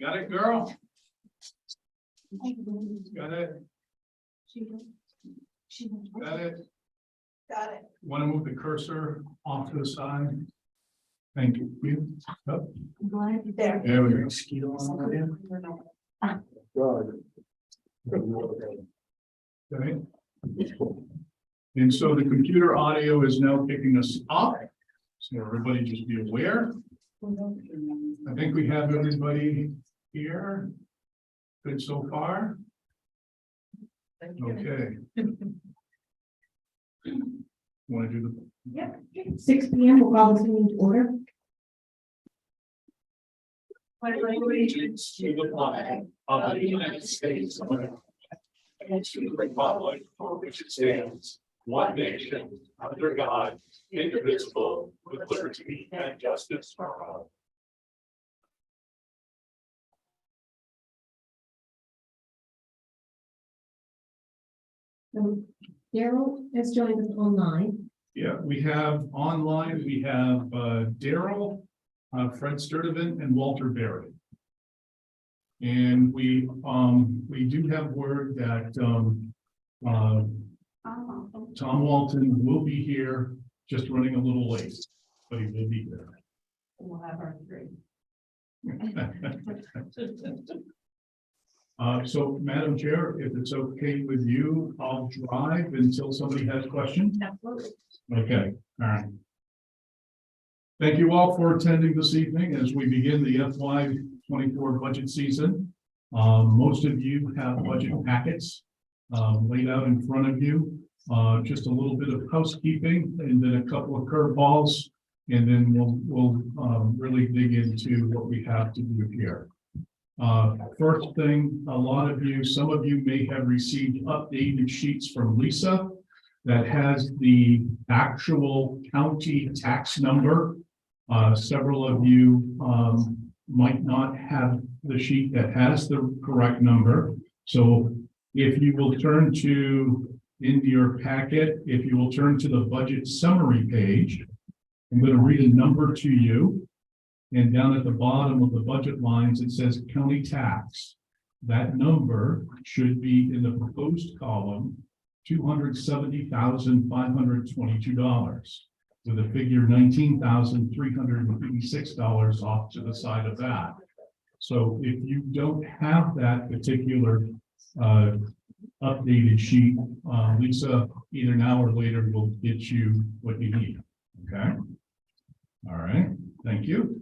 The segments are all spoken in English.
Got it, girl. Got it. Got it. Got it. Want to move the cursor off to the side? Thank you. Yep. There. There we go. Okay. And so the computer audio is now picking us up. So everybody just be aware. I think we have everybody here. Good so far. Okay. Want to do the, Yep, 6 p.m. we'll call this meeting to order. allegiance to the flag of the United States of America and to the republic for which it stands, one nation, under God, indivisible, with liberty and justice for all. Daryl has joined us online. Yeah, we have online, we have Daryl, Fred Sturdivant, and Walter Berry. And we do have word that Tom Walton will be here, just running a little late, but he will be there. We'll have our three. So Madam Chair, if it's okay with you, I'll drive until somebody has questions. Absolutely. Okay, all right. Thank you all for attending this evening as we begin the FY24 budget season. Most of you have budget packets laid out in front of you. Just a little bit of housekeeping and then a couple of curveballs, and then we'll really dig into what we have to do here. First thing, some of you may have received updated sheets from Lisa that has the actual county tax number. Several of you might not have the sheet that has the correct number. So if you will turn to, in your packet, if you will turn to the budget summary page, I'm going to read a number to you. And down at the bottom of the budget lines, it says county tax. That number should be in the proposed column, $270,522, with a figure $19,356 off to the side of that. So if you don't have that particular updated sheet, Lisa, either now or later, will get you what you need. Okay. All right. Thank you.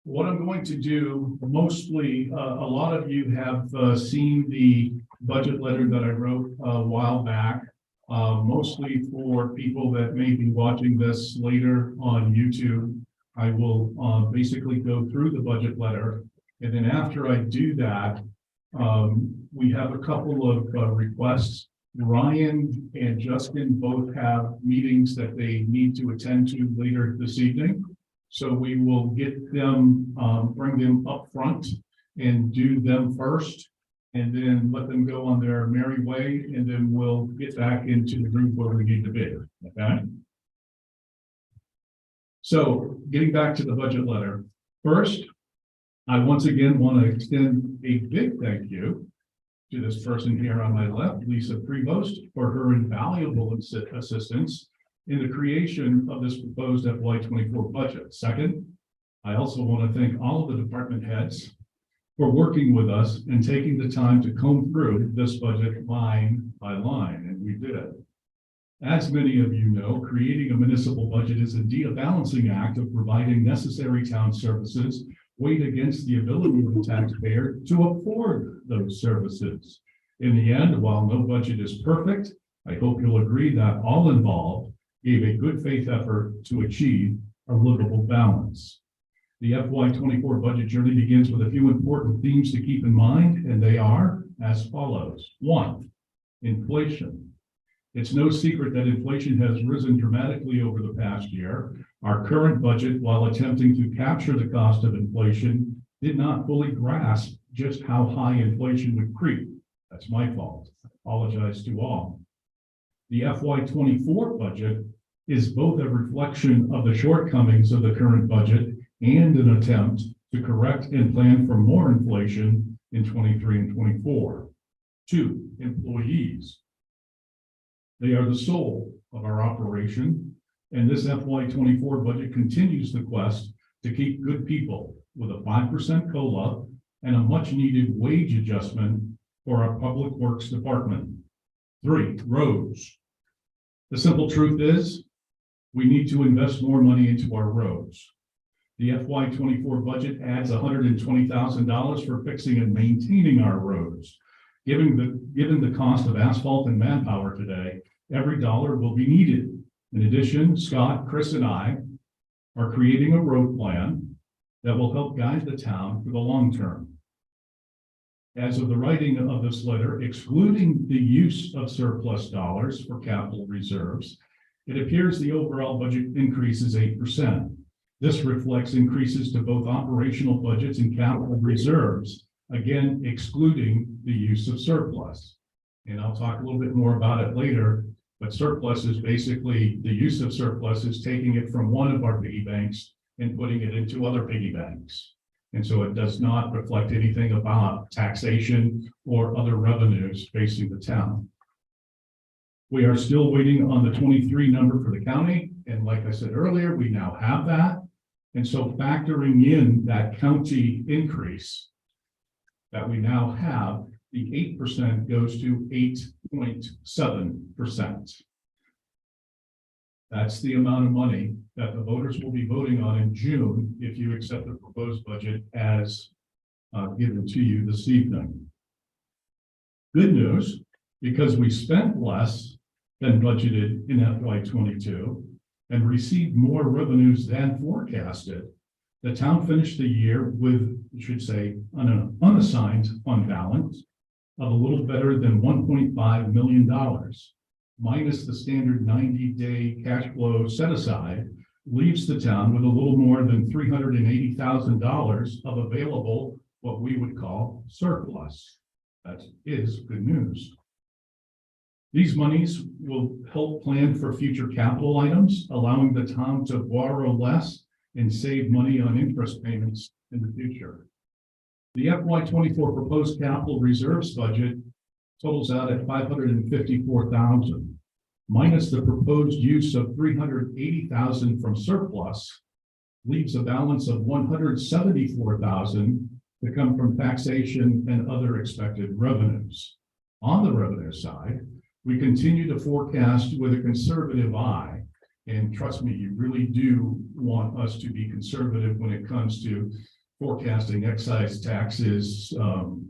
What I'm going to do, mostly, a lot of you have seen the budget letter that I wrote a while back, mostly for people that may be watching this later on YouTube. I will basically go through the budget letter, and then after I do that, we have a couple of requests. Ryan and Justin both have meetings that they need to attend to later this evening. So we will get them, bring them up front and do them first, and then let them go on their merry way, and then we'll get back into the group where we need to be, okay? So getting back to the budget letter. First, I once again want to extend a big thank you to this person here on my left, Lisa Prevost, for her invaluable assistance in the creation of this proposed FY24 budget. Second, I also want to thank all of the department heads for working with us and taking the time to comb through this budget line by line, and we did. As many of you know, creating a municipal budget is indeed a balancing act of providing necessary town services weighed against the ability of the taxpayer to afford those services. In the end, while no budget is perfect, I hope you'll agree that all involved gave a good faith effort to achieve a livable balance. The FY24 budget journey begins with a few important themes to keep in mind, and they are as follows. 1, inflation. It's no secret that inflation has risen dramatically over the past year. Our current budget, while attempting to capture the cost of inflation, did not fully grasp just how high inflation would creep. That's my fault. I apologize to all. The FY24 budget is both a reflection of the shortcomings of the current budget and an attempt to correct and plan for more inflation in 23 and 24. 2, employees. They are the soul of our operation, and this FY24 budget continues the quest to keep good people with a 5% COLA and a much-needed wage adjustment for our Public Works Department. 3, roads. The simple truth is, we need to invest more money into our roads. The FY24 budget adds $120,000 for fixing and maintaining our roads. Given the cost of asphalt and manpower today, every dollar will be needed. In addition, Scott, Chris, and I are creating a road plan that will help guide the town for the long term. As of the writing of this letter, excluding the use of surplus dollars for capital reserves, it appears the overall budget increase is 8%. This reflects increases to both operational budgets and capital reserves, again, excluding the use of surplus. And I'll talk a little bit more about it later, but surplus is basically, the use of surplus is taking it from one of our piggy banks and putting it into other piggy banks. And so it does not reflect anything about taxation or other revenues facing the town. We are still waiting on the 23 number for the county. And like I said earlier, we now have that. And so factoring in that county increase that we now have, the 8% goes to 8.7%. That's the amount of money that the voters will be voting on in June if you accept the proposed budget as given to you this evening. Good news, because we spent less than budgeted in FY22 and received more revenues than forecasted, the town finished the year with, I should say, an unassigned fund balance of a little better than $1.5 million, minus the standard 90-day cash flow set aside, leaves the town with a little more than $380,000 of available, what we would call surplus. That is good news. These monies will help plan for future capital items, allowing the town to borrow less and save money on interest payments in the future. The FY24 proposed capital reserves budget totals out at $554,000, minus the proposed use of $380,000 from surplus, leaves a balance of $174,000 to come from taxation and other expected revenues. On the revenue side, we continue to forecast with a conservative eye, and trust me, you really do want us to be conservative when it comes to forecasting excise taxes,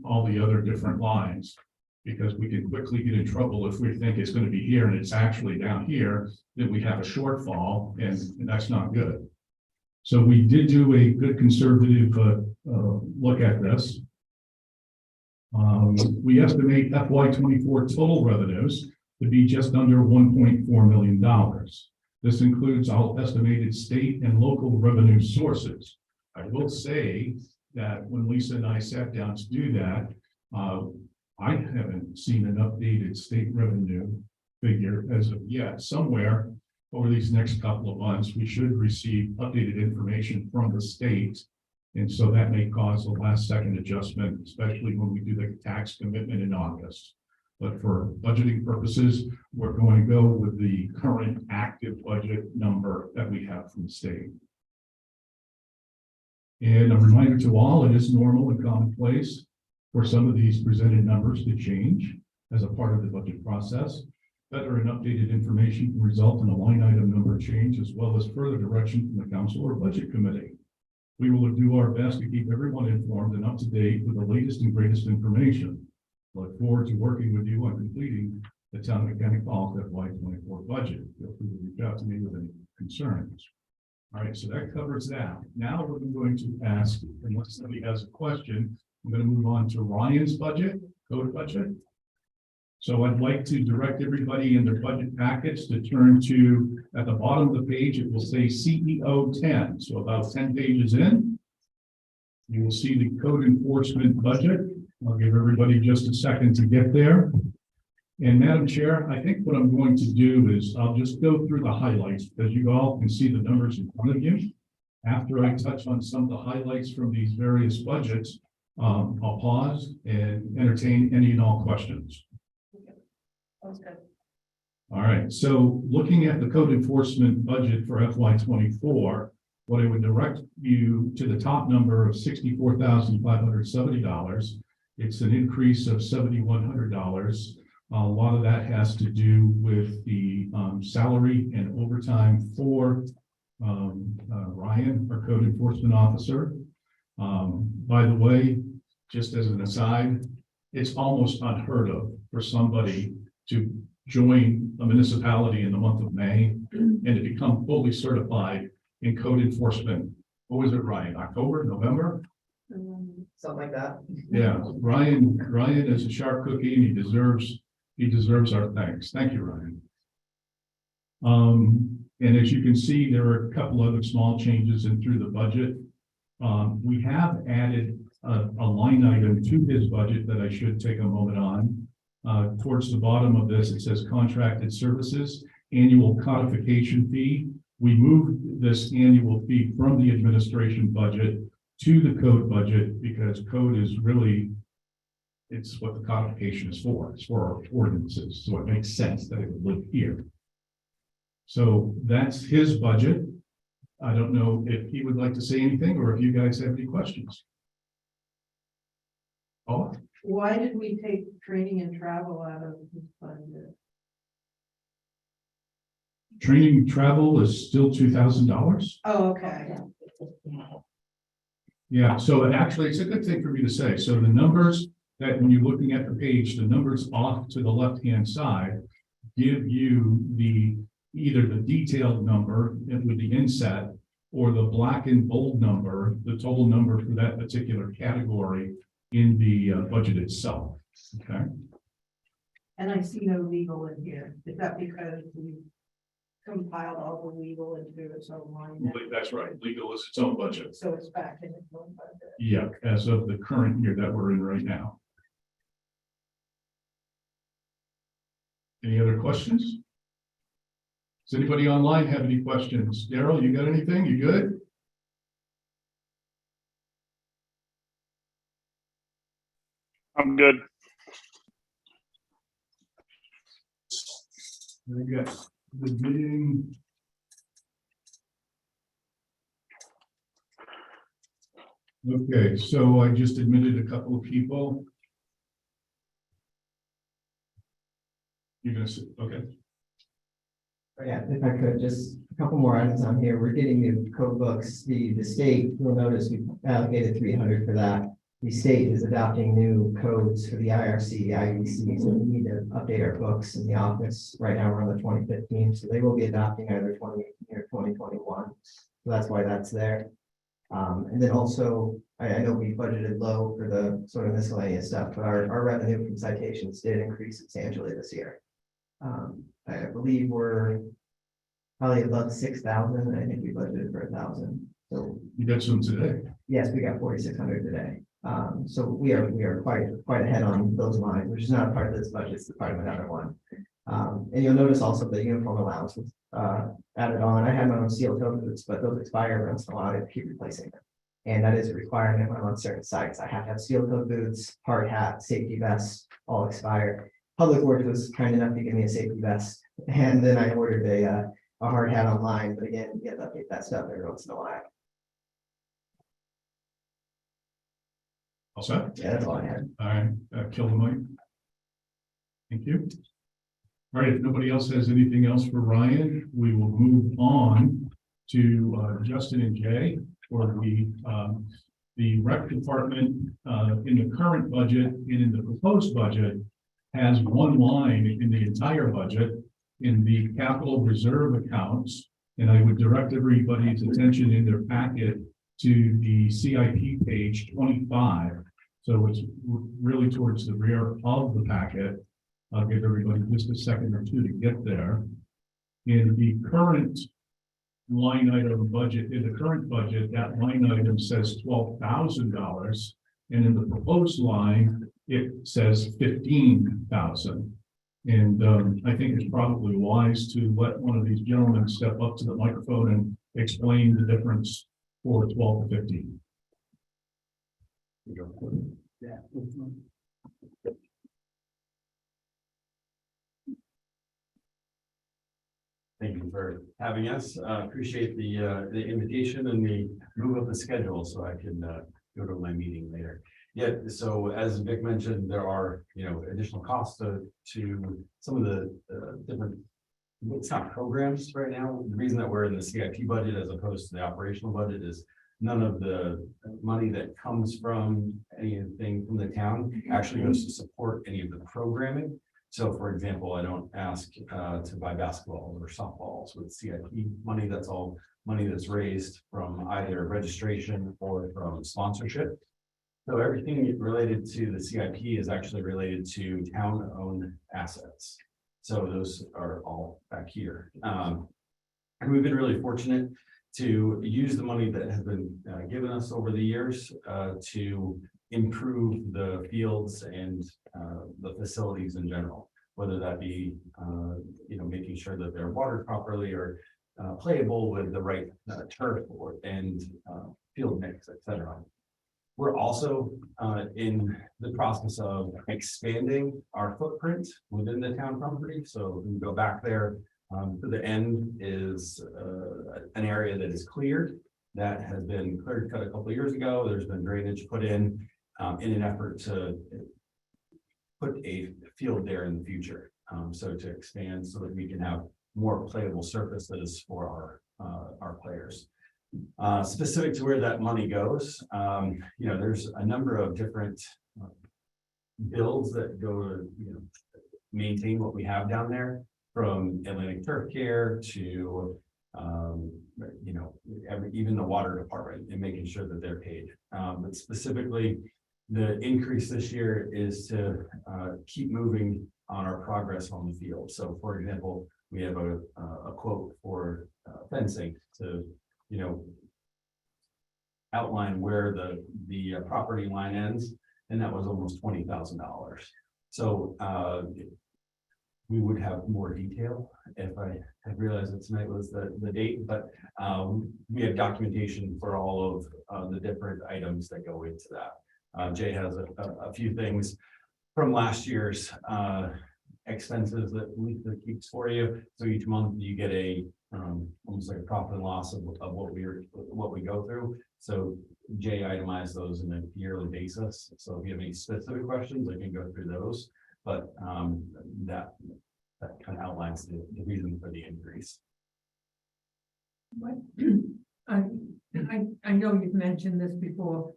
all the other different lines, because we can quickly get in trouble if we think it's going to be here and it's actually down here, then we have a shortfall, and that's not good. So we did do a good conservative look at this. We estimate FY24 total revenues to be just under $1.4 million. This includes all estimated state and local revenue sources. I will say that when Lisa and I sat down to do that, I haven't seen an updated state revenue figure as of yet. Somewhere over these next couple of months, we should receive updated information from the state. And so that may cause a last second adjustment, especially when we do the tax commitment in August. But for budgeting purposes, we're going to go with the current active budget number that we have from the state. And a reminder to all, it is normal and commonplace for some of these presented numbers to change as a part of the budget process. Better and updated information can result in a line item number change, as well as further direction from the council or budget committee. We will do our best to keep everyone informed and up to date with the latest and greatest information. Look forward to working with you on completing the Town of Mechanic Falls FY24 budget. Feel free to reach out to me with any concerns. All right, so that covers that. Now we're going to ask, unless somebody has a question, I'm going to move on to Ryan's budget, code budget. So I'd like to direct everybody in their budget packets to turn to, at the bottom of the page, it will say CEO 10. So about 10 pages in, you will see the code enforcement budget. I'll give everybody just a second to get there. And Madam Chair, I think what I'm going to do is I'll just go through the highlights because you all can see the numbers in front of you. After I touch on some of the highlights from these various budgets, I'll pause and entertain any and all questions. Sounds good. All right, so looking at the code enforcement budget for FY '24, what I would direct you to the top number of $64,570. It's an increase of $7,100. A lot of that has to do with the salary and overtime for Ryan, our code enforcement officer. By the way, just as an aside, it's almost unheard of for somebody to join a municipality in the month of May and to become fully certified in code enforcement. What was it, Ryan? October, November? Something like that. Yeah, Ryan is a sharp cookie and he deserves our thanks. Thank you, Ryan. And as you can see, there are a couple other small changes in through the budget. We have added a line item to his budget that I should take a moment on. Towards the bottom of this, it says contracted services, annual codification fee. We moved this annual fee from the administration budget to the code budget because code is really, it's what the codification is for. It's for our ordinances. So it makes sense that it would live here. So that's his budget. I don't know if he would like to say anything or if you guys have any questions. Oh, Why did we take training and travel out of this budget? training and travel is still $2,000. Oh, okay. Yeah, so actually, it's a good thing for me to say. So the numbers that when you're looking at the page, the numbers off to the left-hand side give you the either the detailed number with the inset or the black and bold number, the total number for that particular category in the budget itself. Okay. And I see no legal in here. Is that because we compiled all the legal into its own line? now? That's right. Legal is its own budget. So it's back in its own budget. Yeah, as of the current year that we're in right now. Any other questions? Does anybody online have any questions? Daryl, you got anything? You good? I'm good. We got the meeting. Okay, so I just admitted a couple of people. You're gonna say, okay. Yeah, if I could, just a couple more items on here. We're getting new code books. The state, you'll notice we allocated 300 for that. The state is adopting new codes for the IRC, IEC, so we need to update our books in the office. Right now, we're on the 2015, so they will be adopting either 2018 or 2021. So that's why that's there. And then also, I know we budgeted low for the sort of miscellaneous stuff, but our revenue from citations did increase substantially this year. I believe we're probably above 6,000. I think we budgeted for 1,000. So You got some today. yes, we got 4,600 today. So we are quite ahead on those lines, which is not a part of this budget, it's part of another one. And you'll notice also the uniform allowance was added on. I had my own steel toe boots, but those expire once in a while. I have to keep replacing them. And that is a requirement when I'm on certain sites. I have to have steel toe boots, hard hat, safety vests, all expire. Public Works was kind enough to give me a safety vest, and then I ordered a hard hat online. But again, you have to update that stuff every once in a while. All set? Yeah, that's all I had. All right, kill the mic. Thank you. All right, if nobody else has anything else for Ryan, we will move on to Justin and Jay for the rec department in the current budget and in the proposed budget has one line in the entire budget in the capital reserve accounts. And I would direct everybody's attention in their packet to the CIP page 25. So it's really towards the rear of the packet. I'll give everybody just a second or two to get there. In the current line item budget, in the current budget, that line item says $12,000. And in the proposed line, it says 15,000. And I think it's probably wise to let one of these gentlemen step up to the microphone and explain the difference for 12 to 15. Thank you for having us. Appreciate the invitation and the move of the schedule so I can go to my meeting later. Yeah, so as Vic mentioned, there are, additional costs to some of the different, it's not programs right now. The reason that we're in the CIP budget as opposed to the operational budget is none of the money that comes from anything from the town actually goes to support any of the programming. So for example, I don't ask to buy basketball or softballs with CIP money. That's all money that's raised from either registration or from sponsorship. So everything related to the CIP is actually related to town-owned assets. So those are all back here. And we've been really fortunate to use the money that has been given us over the years to improve the fields and the facilities in general, whether that be, making sure that they're watered properly or playable with the right turf and field mix, et cetera. We're also in the process of expanding our footprint within the town property. So we go back there to the end is an area that is cleared that has been cleared cut a couple of years ago. There's been drainage put in an effort to put a field there in the future. So to expand so that we can have more playable surfaces for our players. Specific to where that money goes, there's a number of different bills that go to maintain what we have down there, from Atlantic Turf Care to even the water department and making sure that they're paid. But specifically, the increase this year is to keep moving on our progress on the field. So for example, we have a quote for fencing to outline where the property line ends, and that was almost $20,000. So we would have more detail if I had realized that tonight was the date, but we have documentation for all of the different items that go into that. Jay has a few things from last year's expenses that Lisa keeps for you. So each month you get a almost like a profit and loss of what we go through. So Jay itemized those on a yearly basis. So if you have any specific questions, I can go through those. But that kind of outlines the reason for the increase. What I know you've mentioned this before.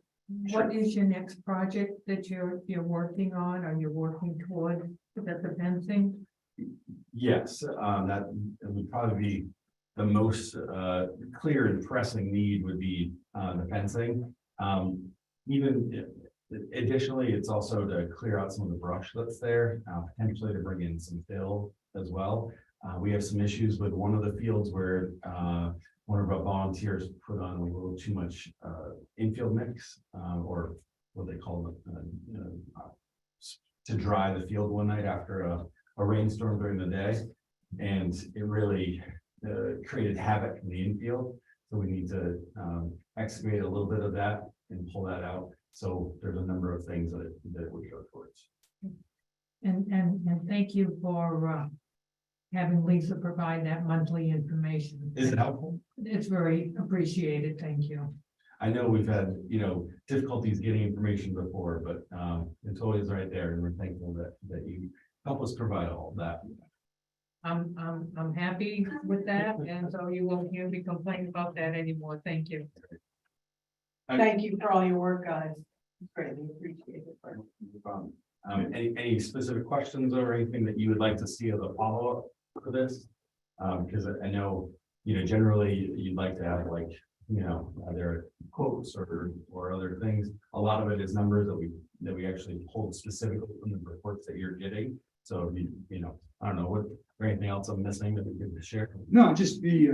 What is your next project that you're working on? Are you working toward the fencing? Yes, that would probably be the most clear and pressing need would be the fencing. Even additionally, it's also to clear out some of the brush that's there, potentially to bring in some fill as well. We have some issues with one of the fields where one of our volunteers put on a little too much infield mix, or what they call it, to dry the field one night after a rainstorm during the day. And it really created havoc in the infield. So we need to excavate a little bit of that and pull that out. So there's a number of things that we go towards. And thank you for having Lisa provide that monthly information. Is it helpful? It's very appreciated. Thank you. I know we've had, difficulties getting information before, but it's always right there, and we're thankful that you help us provide all of that. I'm happy with that, and so you won't hear me complain about that anymore. Thank you. Thank you for all your work, guys. Greatly appreciate it. Any specific questions or anything that you would like to see as a follow-up for this? Because I know, generally you'd like to have either quotes or other things. A lot of it is numbers that we actually pulled specifically from the reports that you're getting. So I don't know, or anything else I'm missing that we could share? No, just we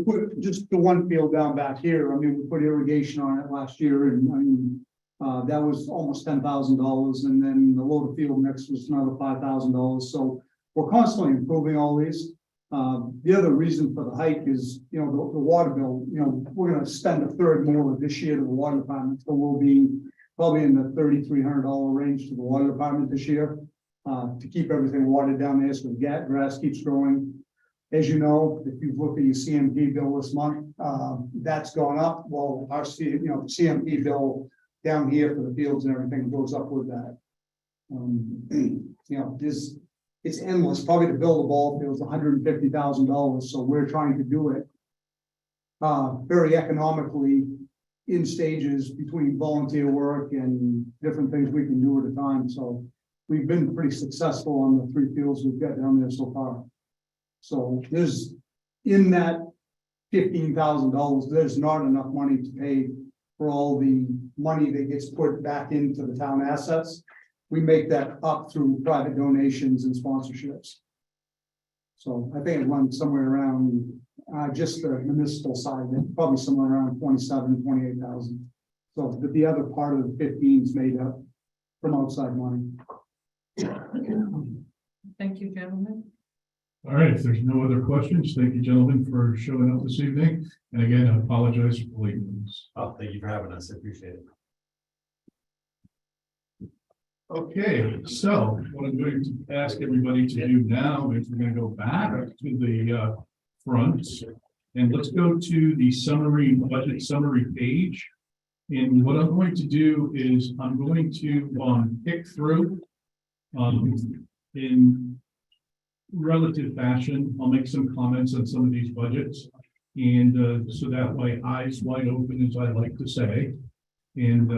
put just the one field down back here. We put irrigation on it last year, and that was almost $10,000, and then the load of field mix was another $5,000. So we're constantly improving all these. The other reason for the hike is, the water bill, we're gonna spend a third more this year to the water department, so we'll be probably in the $3,300 range to the water department this year, to keep everything watered down there, so the grass keeps growing. As you know, if you look at your CMP bill this month, that's gone up. Well, our CMP bill down here for the fields and everything goes up with that. It's endless. Probably to build a ball field is $150,000. So we're trying to do it very economically in stages between volunteer work and different things we can do at a time. So we've been pretty successful on the 3 fields we've got down there so far. So there's in that $15,000, there's not enough money to pay for all the money that gets put back into the town assets. We make that up through private donations and sponsorships. So I think it runs somewhere around just the municipal side, probably somewhere around 28,000. So the other part of the 15 is made up from outside money. Thank you, gentlemen. All right, if there's no other questions, thank you, gentlemen, for showing up this evening. And again, I apologize for leaving this. Oh, thank you for having us. I appreciate it. Okay, so what I'm going to ask everybody to do now is we're going to go back to the front and let's go to the summary, budget summary page. And what I'm going to do is I'm going to pick through in relative fashion. I'll make some comments on some of these budgets. And so that way, eyes wide open, as I like to say. And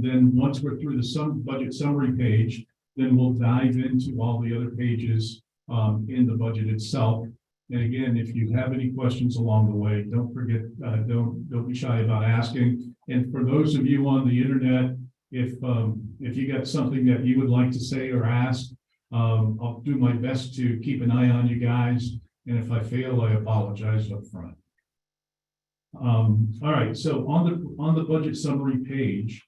then once we're through the budget summary page, then we'll dive into all the other pages in the budget itself. And again, if you have any questions along the way, don't forget, don't be shy about asking. And for those of you on the internet, if you got something that you would like to say or ask, I'll do my best to keep an eye on you guys. And if I fail, I apologize up front. All right, so on the budget summary page,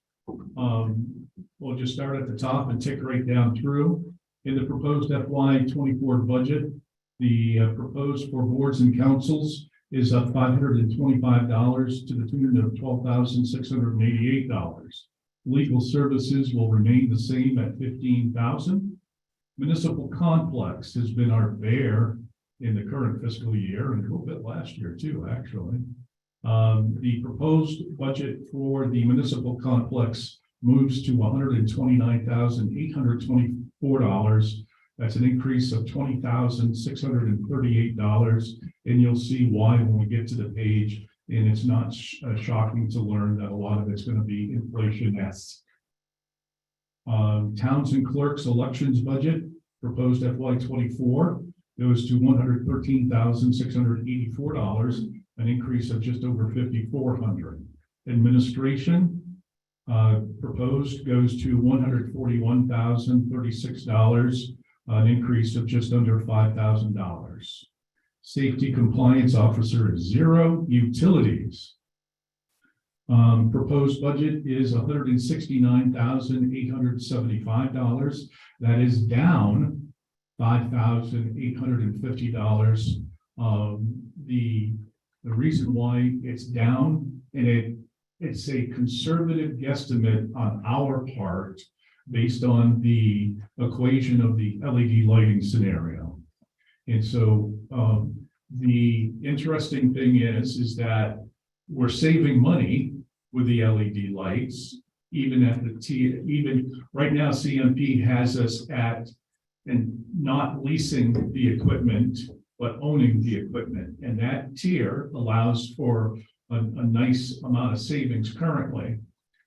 we'll just start at the top and tick right down through. In the proposed FY24 budget, the proposed for boards and councils is up $525 to the tune of $12,688. Legal services will remain the same at $15,000. Municipal complex has been our bear in the current fiscal year and a little bit last year too, actually. The proposed budget for the municipal complex moves to $129,824. That's an increase of $20,638. And you'll see why when we get to the page. And it's not shocking to learn that a lot of it's going to be inflation-esque. Towns and clerks elections budget proposed FY24 goes to $113,684. An increase of just over $5,400. Administration proposed goes to $141,036, an increase of just under $5,000. Safety compliance officer is 0. Utilities proposed budget is $169,875. That is down $5,850. The reason why it's down, and it's a conservative guesstimate on our part based on the equation of the LED lighting scenario. And so the interesting thing is that we're saving money with the LED lights, even at even right now, CMP has us at and not leasing the equipment, but owning the equipment. And that tier allows for a nice amount of savings currently.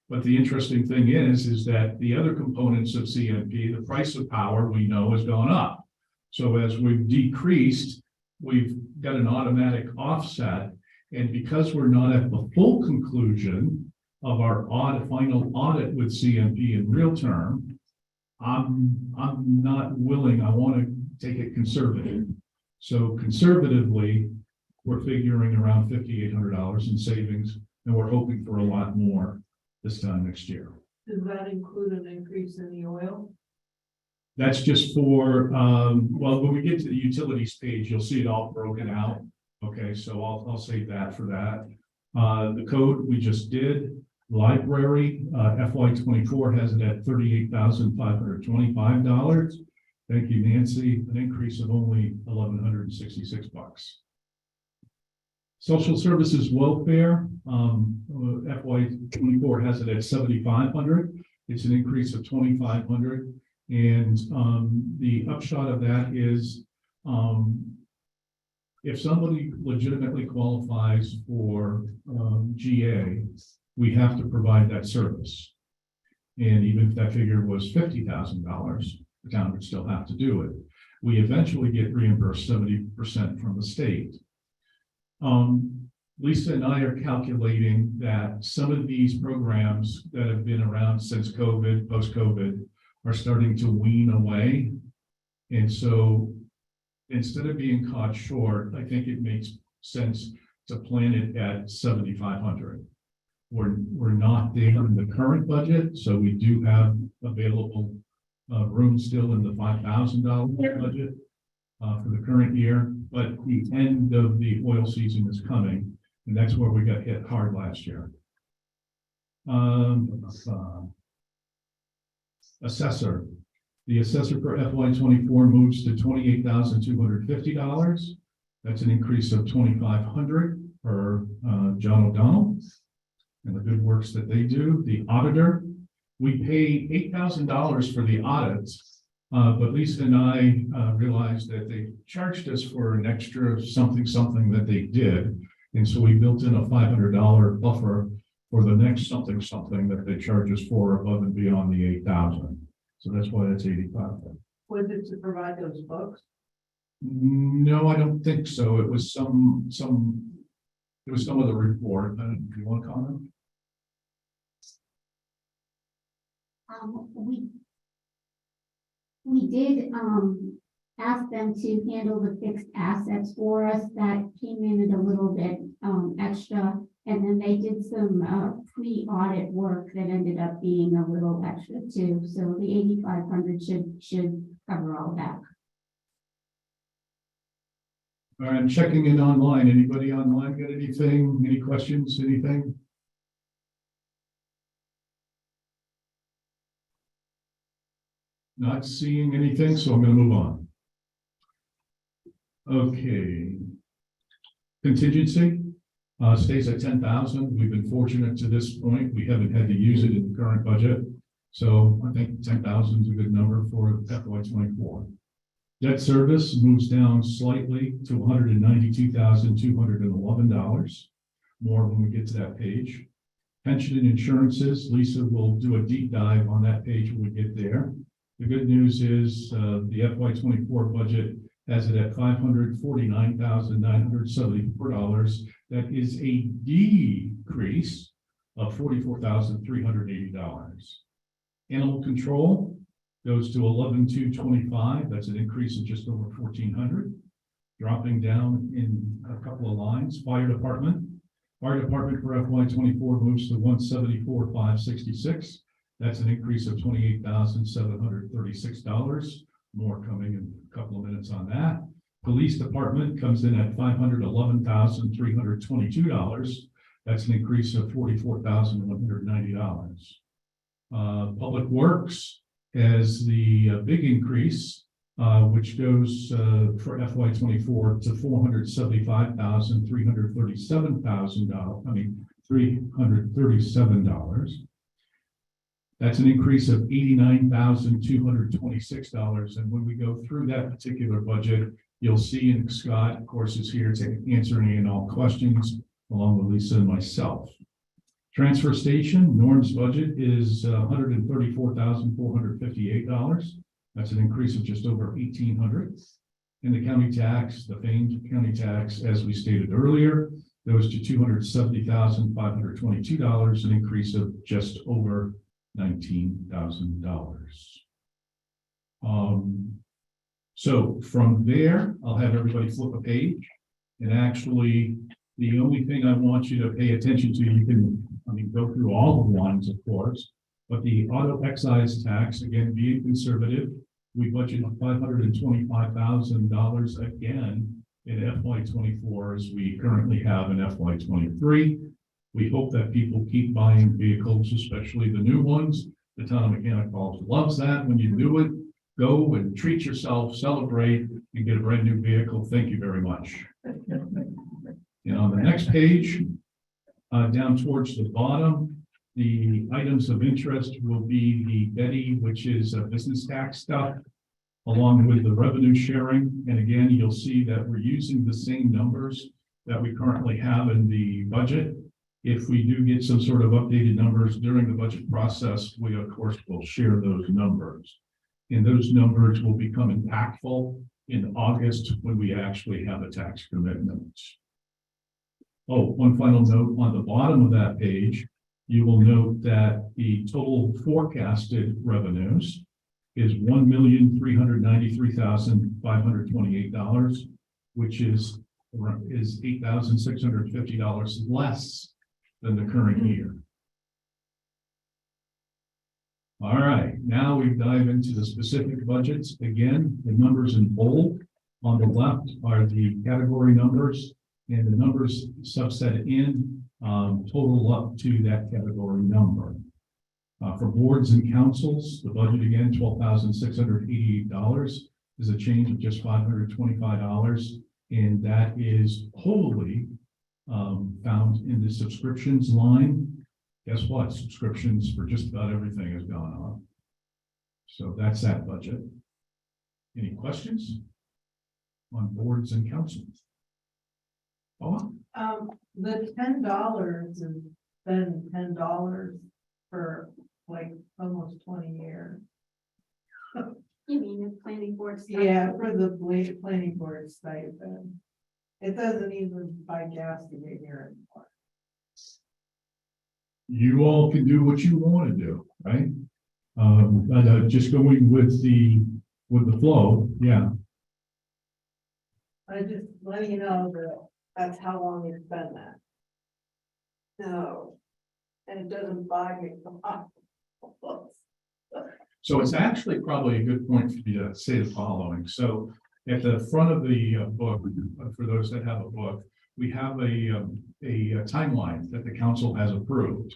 But the interesting thing is that the other components of CMP, the price of power, we know has gone up. So as we've decreased, we've got an automatic offset. And because we're not at the full conclusion of our final audit with CMP in real term, I'm not willing, I want to take it conservative. So conservatively, we're figuring around $5,800 in savings, and we're hoping for a lot more this time next year. Does that include an increase in the oil? That's just for, well, when we get to the utilities page, you'll see it all broken out. Okay, so I'll save that for that. The code we just did, library, FY '24 has it at $38,525. Thank you, Nancy, an increase of only $1,166. Social services welfare, FY '24 has it at $7,500. It's an increase of $2,500. And the upshot of that is, if somebody legitimately qualifies for GA, we have to provide that service. And even if that figure was $50,000, the town would still have to do it. We eventually get reimbursed 70% from the state. Lisa and I are calculating that some of these programs that have been around since COVID, post-COVID, are starting to wean away. And so instead of being caught short, I think it makes sense to plan it at 7,500. We're not there in the current budget, so we do have available room still in the $5,000 budget for the current year, but the end of the oil season is coming, and that's where we got hit hard last year. Assessor. The assessor for FY '24 moves to $28,250. That's an increase of $2,500 for John O'Donnell and the good works that they do. The auditor, we pay $8,000 for the audits, but Lisa and I realized that they charged us for an extra something that they did. And so we built in a $500 buffer for the next something that they charge us for above and beyond the 8,000. So that's why that's 85. Was it to provide those books? No, I don't think so. It was some of the report. Do you want to comment? We did, ask them to handle the fixed assets for us. That came in at a little bit, extra. And then they did some, pre-audit work that ended up being a little extra too. So the 8,500 should cover all that. All right, I'm checking in online. Anybody online got anything? Any questions? Anything? Not seeing anything, so I'm going to move on. Okay. Contingency stays at 10,000. We've been fortunate to this point. We haven't had to use it in the current budget. So I think 10,000 is a good number for FY '24. Debt service moves down slightly to $192,211. More when we get to that page. Pension and insurances, Lisa will do a deep dive on that page when we get there. The good news is the FY '24 budget has it at $549,974. That is a decrease of $44,380. Animal control goes to $11,225. That's an increase of just over $1,400. Dropping down in a couple of lines. Fire department for FY '24 moves to $174,566. That's an increase of $28,736. More coming in a couple of minutes on that. Police department comes in at $511,322. That's an increase of $44,190. Public works has the big increase, which goes for FY '24 to $337,. That's an increase of $89,226. And when we go through that particular budget, you'll see, and Scott, of course, is here to answer any and all questions, along with Lisa and myself. Transfer station, Norm's budget is $134,458. That's an increase of just over $1,800. And the county tax, the famed county tax, as we stated earlier, goes to $270,522, an increase of just over $19,000. So from there, I'll have everybody flip a page. And actually, the only thing I want you to pay attention to, you can, go through all the lines, of course, but the auto excise tax, again, being conservative, We budgeted $525,000 again in FY '24 as we currently have in FY '23. We hope that people keep buying vehicles, especially the new ones. The town of Mechanic Falls loves that. When you do it, go and treat yourself, celebrate, and get a brand new vehicle. Thank you very much. And on the next page, down towards the bottom, the items of interest will be the Betty, which is business tax stuff, along with the revenue sharing. And again, you'll see that we're using the same numbers that we currently have in the budget. If we do get some sort of updated numbers during the budget process, we of course will share those numbers. And those numbers will become impactful in August when we actually have a tax commitment. Oh, one final note on the bottom of that page, you will note that the total forecasted revenues is $1,393,528, which is $8,650 less than the current year. All right, now we dive into the specific budgets. Again, the numbers in bold on the left are the category numbers, and the numbers subset in total up to that category number. For boards and councils, the budget again, $12,688 is a change of just $525, and that is wholly found in the subscriptions line. Guess what? Subscriptions for just about everything has gone up. So that's that budget. Any questions on boards and councils? Oh, The $10 has been $10 for like almost 20 years. You mean the planning board stuff? Yeah, for the planning board stipend. It doesn't even buy gas to get here anymore. you all can do what you want to do, right? But just going with the flow, yeah. I just let you know that that's how long it's been that. No, and it doesn't buy me. So it's actually probably a good point for you to say the following. So at the front of the book, for those that have a book, we have a timeline that the council has approved.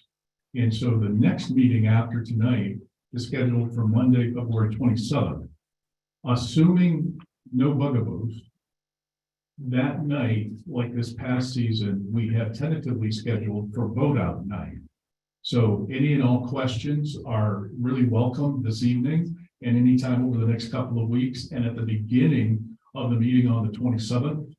And so the next meeting after tonight is scheduled for Monday, February 27th. Assuming no bugaboos, that night, like this past season, we have tentatively scheduled for vote out night. So any and all questions are really welcome this evening and anytime over the next couple of weeks and at the beginning of the meeting on the 27th.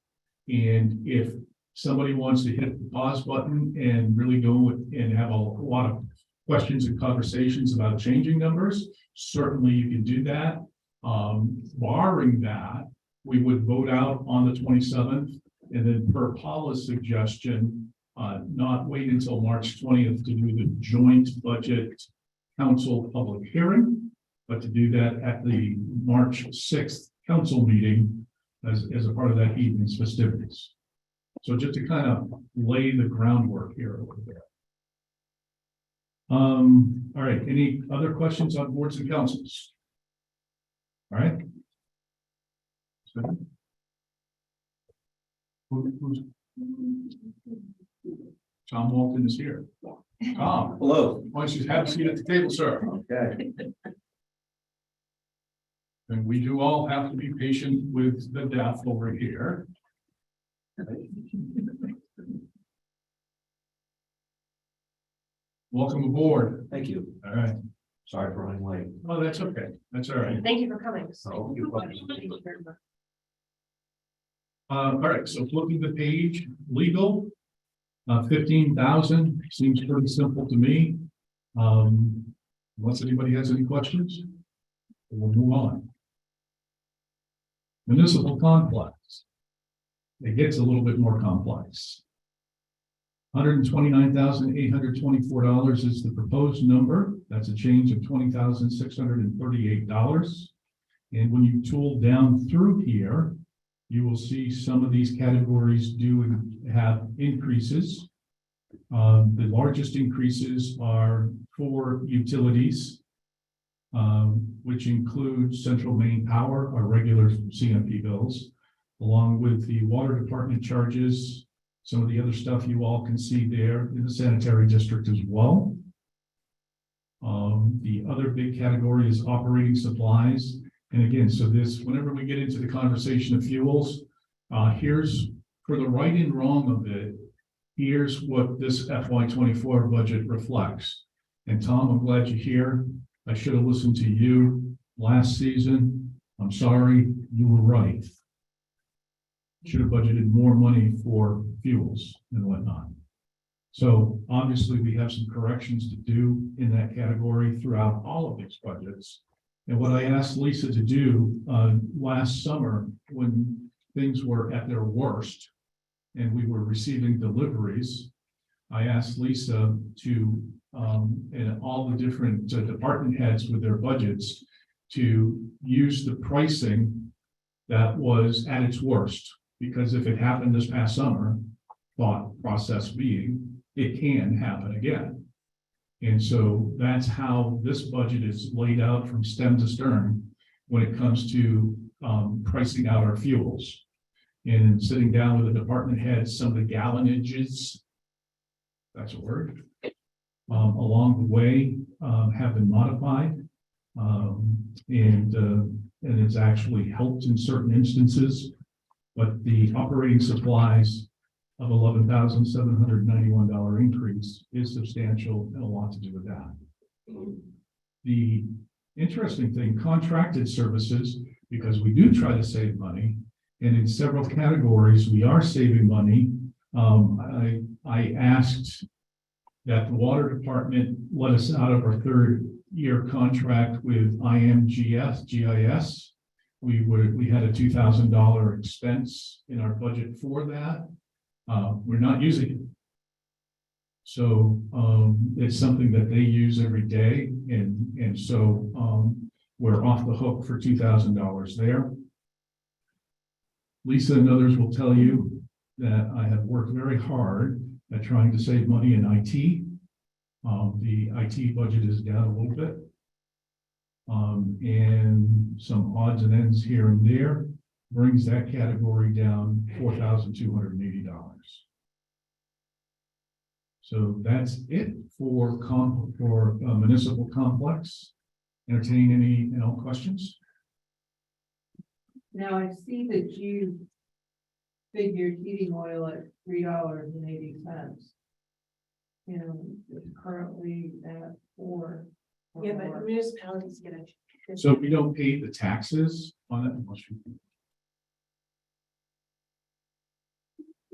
And if somebody wants to hit the pause button and really go and have a lot of questions and conversations about changing numbers, certainly you can do that. Barring that, we would vote out on the 27th, and then per Paula's suggestion, not wait until March 20th to do the joint budget council public hearing, but to do that at the March 6th council meeting as a part of that evening's festivities. So just to kind of lay the groundwork here a little bit. All right, any other questions on boards and councils? All right. Who's Tom Walton is here. Tom, Hello. why don't you have a seat at the table, sir? Okay. And we do all have to be patient with the deaf over here. Welcome aboard. Thank you. All right. Sorry for running late. Oh, that's okay. That's all right. Thank you for coming. So, All right, so flipping the page, legal, 15,000 seems pretty simple to me. Unless anybody has any questions, we'll move on. Municipal complex. It gets a little bit more complex. $129,824 is the proposed number. That's a change of $20,638. And when you tool down through here, you will see some of these categories do have increases. The largest increases are for utilities. which includes Central Maine Power, our regular CMP bills, along with the water department charges, some of the other stuff you all can see there in the sanitary district as well. The other big category is operating supplies. And again, so this, whenever we get into the conversation of fuels, here's for the right and wrong of it, here's what this FY24 budget reflects. And Tom, I'm glad you're here. I should have listened to you last season. I'm sorry, you were right. Should have budgeted more money for fuels and whatnot. So obviously we have some corrections to do in that category throughout all of these budgets. And what I asked Lisa to do last summer when things were at their worst and we were receiving deliveries, I asked Lisa to, and all the different department heads with their budgets to use the pricing that was at its worst. Because if it happened this past summer, thought process being, it can happen again. And so that's how this budget is laid out from stem to stern when it comes to pricing out our fuels. And sitting down with the department heads, some of the gallonages, that's a word, along the way have been modified. And it's actually helped in certain instances. But the operating supplies of $11,791 increase is substantial and a lot to do with that. The interesting thing, contracted services, because we do try to save money, and in several categories we are saving money. I asked that the water department let us out of our third-year contract with GIS. We had a $2,000 expense in our budget for that. We're not using it. So it's something that they use every day. And so we're off the hook for $2,000 there. Lisa and others will tell you that I have worked very hard at trying to save money in IT. The IT budget is down a little bit. And some odds and ends here and there brings that category down $4,280. So that's it for municipal complex. Entertain any and all questions? Now I see that you figured heating oil at $3.80. You know, it's currently at 4. Yeah, but municipalities get a. So we don't pay the taxes on it unless you.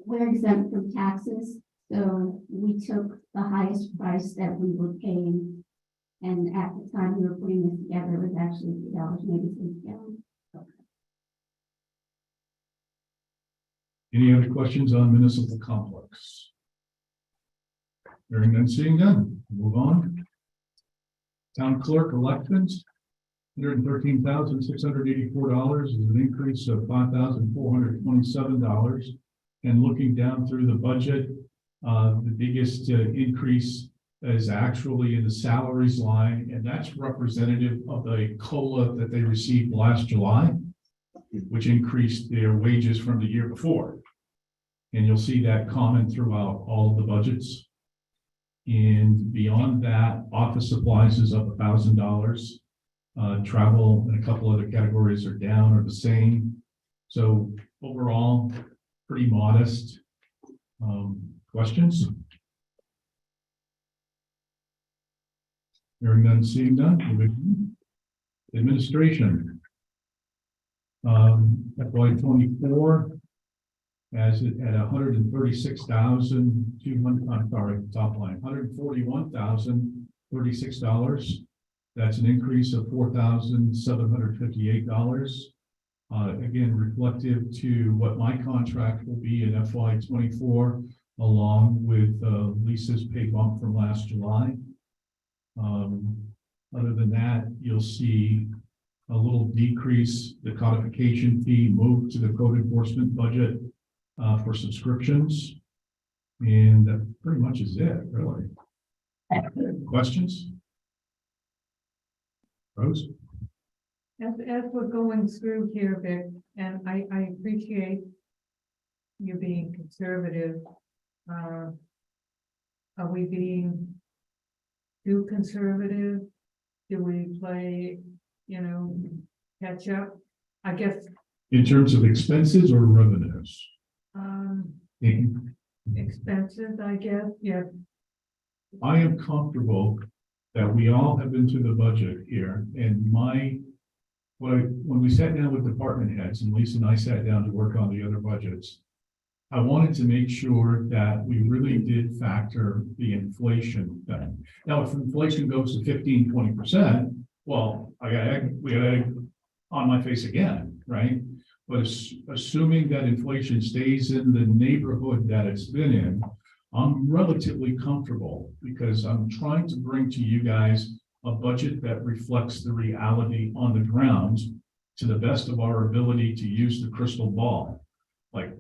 We're exempt from taxes, so we took the highest price that we were paying. And at the time we were putting this together, it was actually $3.80 a gallon. Any other questions on municipal complex? Hearing none, seeing none, move on. Town clerk elections, $113,684 is an increase of $5,427. And looking down through the budget, the biggest increase is actually in the salaries line, and that's representative of the COLA that they received last July, which increased their wages from the year before. And you'll see that common throughout all of the budgets. And beyond that, office supplies is up $1,000. Travel and a couple other categories are down or the same. So overall, pretty modest. Questions? Hearing none, seeing none. Administration. FY24 as it at $136,200. I'm sorry, top line $141,036. That's an increase of $4,758. Again, reflective to what my contract will be in FY24, along with Lisa's pay bump from last July. Other than that, you'll see a little decrease. The codification fee moved to the code enforcement budget for subscriptions. And that pretty much is it, really. Questions? Rose? As we're going through here, Vic, and I appreciate you being conservative. Are we being too conservative? Do we play, catch up? I guess, In terms of expenses or revenues? In- expenses, I guess, yeah. I am comfortable that we all have been through the budget here and when we sat down with department heads and Lisa and I sat down to work on the other budgets, I wanted to make sure that we really did factor the inflation thing. Now, if inflation goes to 15-20%, well, we got egg on my face again, right? But assuming that inflation stays in the neighborhood that it's been in, I'm relatively comfortable because I'm trying to bring to you guys a budget that reflects the reality on the ground to the best of our ability to use the crystal ball. Like,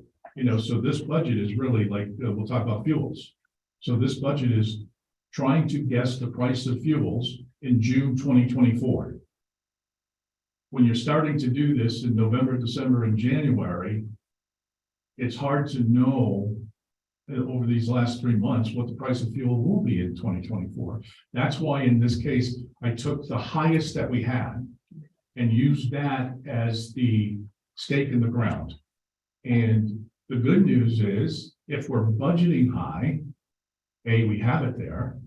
so this budget is really like, we'll talk about fuels. So this budget is trying to guess the price of fuels in June 2024. When you're starting to do this in November, December, and January, it's hard to know over these last 3 months what the price of fuel will be in 2024. That's why in this case, I took the highest that we had and used that as the stake in the ground. And the good news is, if we're budgeting high, A, we have it there.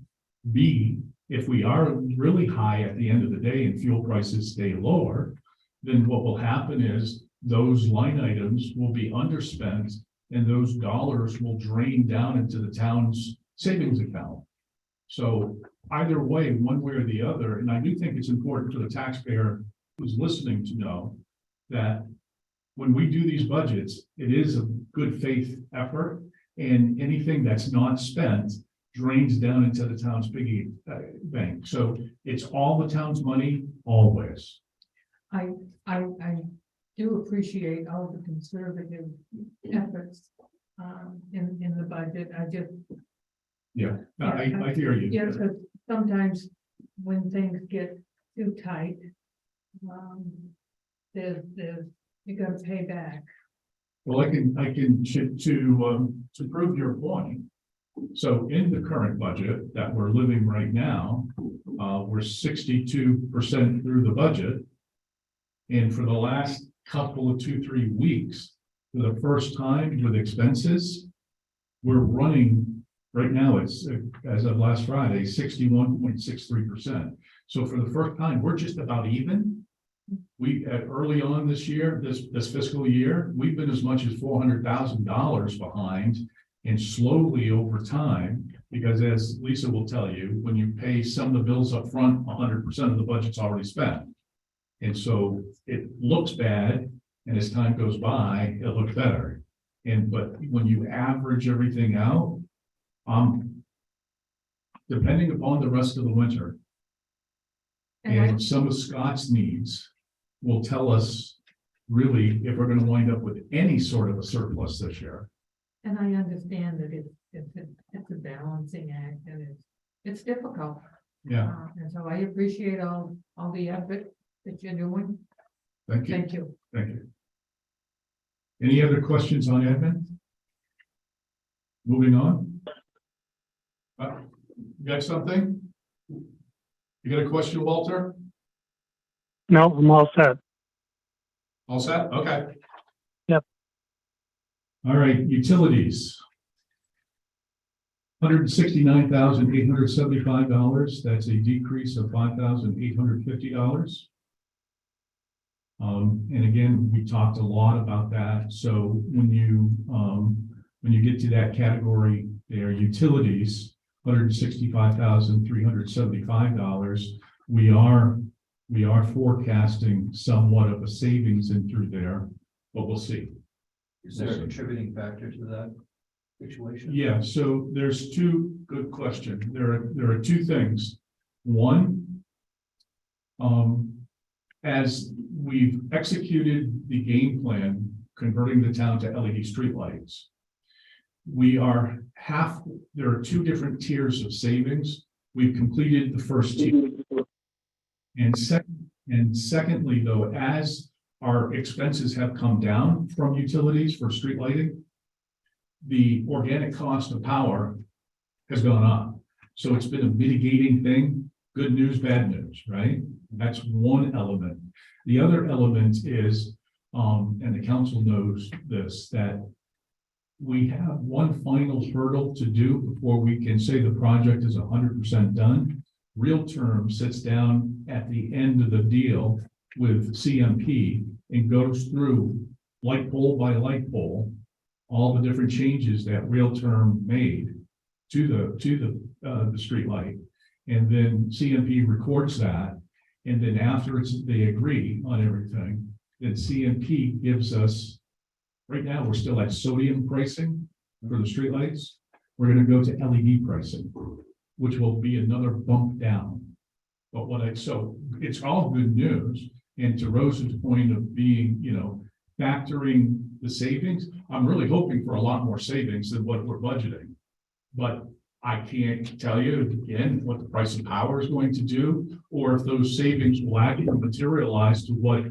B, if we are really high at the end of the day and fuel prices stay lower, then what will happen is those line items will be underspent and those dollars will drain down into the town's savings account. So either way, one way or the other, and I do think it's important for the taxpayer who's listening to know that when we do these budgets, it is a good faith effort, and anything that's not spent drains down into the town's piggy bank. So it's all the town's money, always. I do appreciate all the conservative efforts in the budget. I just, Yeah, no, I hear you. yeah, because sometimes when things get too tight, you gotta pay back. Well, I can to prove your point. So in the current budget that we're living right now, we're 62% through the budget. And for the last couple of 2-3 weeks, for the first time with expenses, we're running, right now, it's as of last Friday, 61.63%. So for the first time, we're just about even. We early on this year, this fiscal year, we've been as much as $400,000 behind, and slowly over time, because as Lisa will tell you, when you pay some of the bills up front, 100% of the budget's already spent. And so it looks bad, and as time goes by, it looks better. But when you average everything out, depending upon the rest of the winter and some of Scott's needs will tell us really if we're going to wind up with any sort of a surplus this year. And I understand that it's a balancing act, and it's difficult. Yeah, And so I appreciate all the effort that you're doing. thank you. Thank you. Thank you. Any other questions on admin? Moving on. You got something? You got a question, Walter? No, I'm all set. All set? Okay. Yep. All right, utilities. $169,875. That's a decrease of $5,850. And again, we talked a lot about that. So when you get to that category there, utilities, $165,375, we are forecasting somewhat of a savings in through there, but we'll see. Is there a contributing factor to that situation? Yeah, so there's two good questions. There are two things. One, as we've executed the game plan, converting the town to LED streetlights, there are two different tiers of savings. We've completed the first tier. And secondly, though, as our expenses have come down from utilities for street lighting, the organic cost of power has gone up. So it's been a mitigating thing, good news, bad news, right? That's one element. The other element is, and the council knows this, that we have one final hurdle to do before we can say the project is 100% done. Real Term sits down at the end of the deal with CMP and goes through light pole by light pole, all the different changes that Real Term made to the street light. And then CMP records that. And then after they agree on everything, then CMP gives us, right now, we're still at sodium pricing for the streetlights. We're gonna go to LED pricing, which will be another bump down. But so it's all good news. And to Rose's point of being, factoring the savings, I'm really hoping for a lot more savings than what we're budgeting. But I can't tell you again what the price of power is going to do, or if those savings will actually materialize to what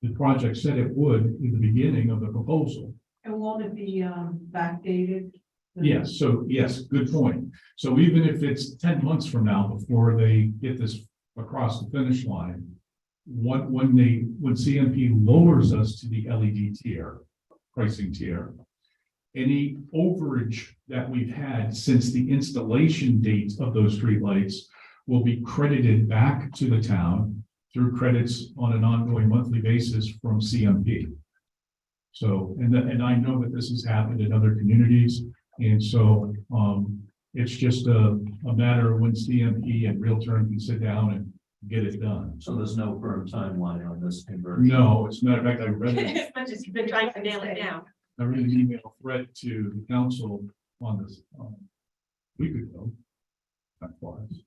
the project said it would in the beginning of the proposal. And won't it be backdated? Yes, so yes, good point. So even if it's 10 months from now before they get this across the finish line, when CMP lowers us to the LED tier, pricing tier, any overage that we've had since the installation date of those streetlights will be credited back to the town through credits on an ongoing monthly basis from CMP. So, and I know that this has happened in other communities. And so it's just a matter of when CMP and Real Term can sit down and get it done. So there's no firm timeline on this conversion? No, it's not. In fact, I read it. As much as you've been trying to nail it down. I read an email thread to the council on this week ago. That was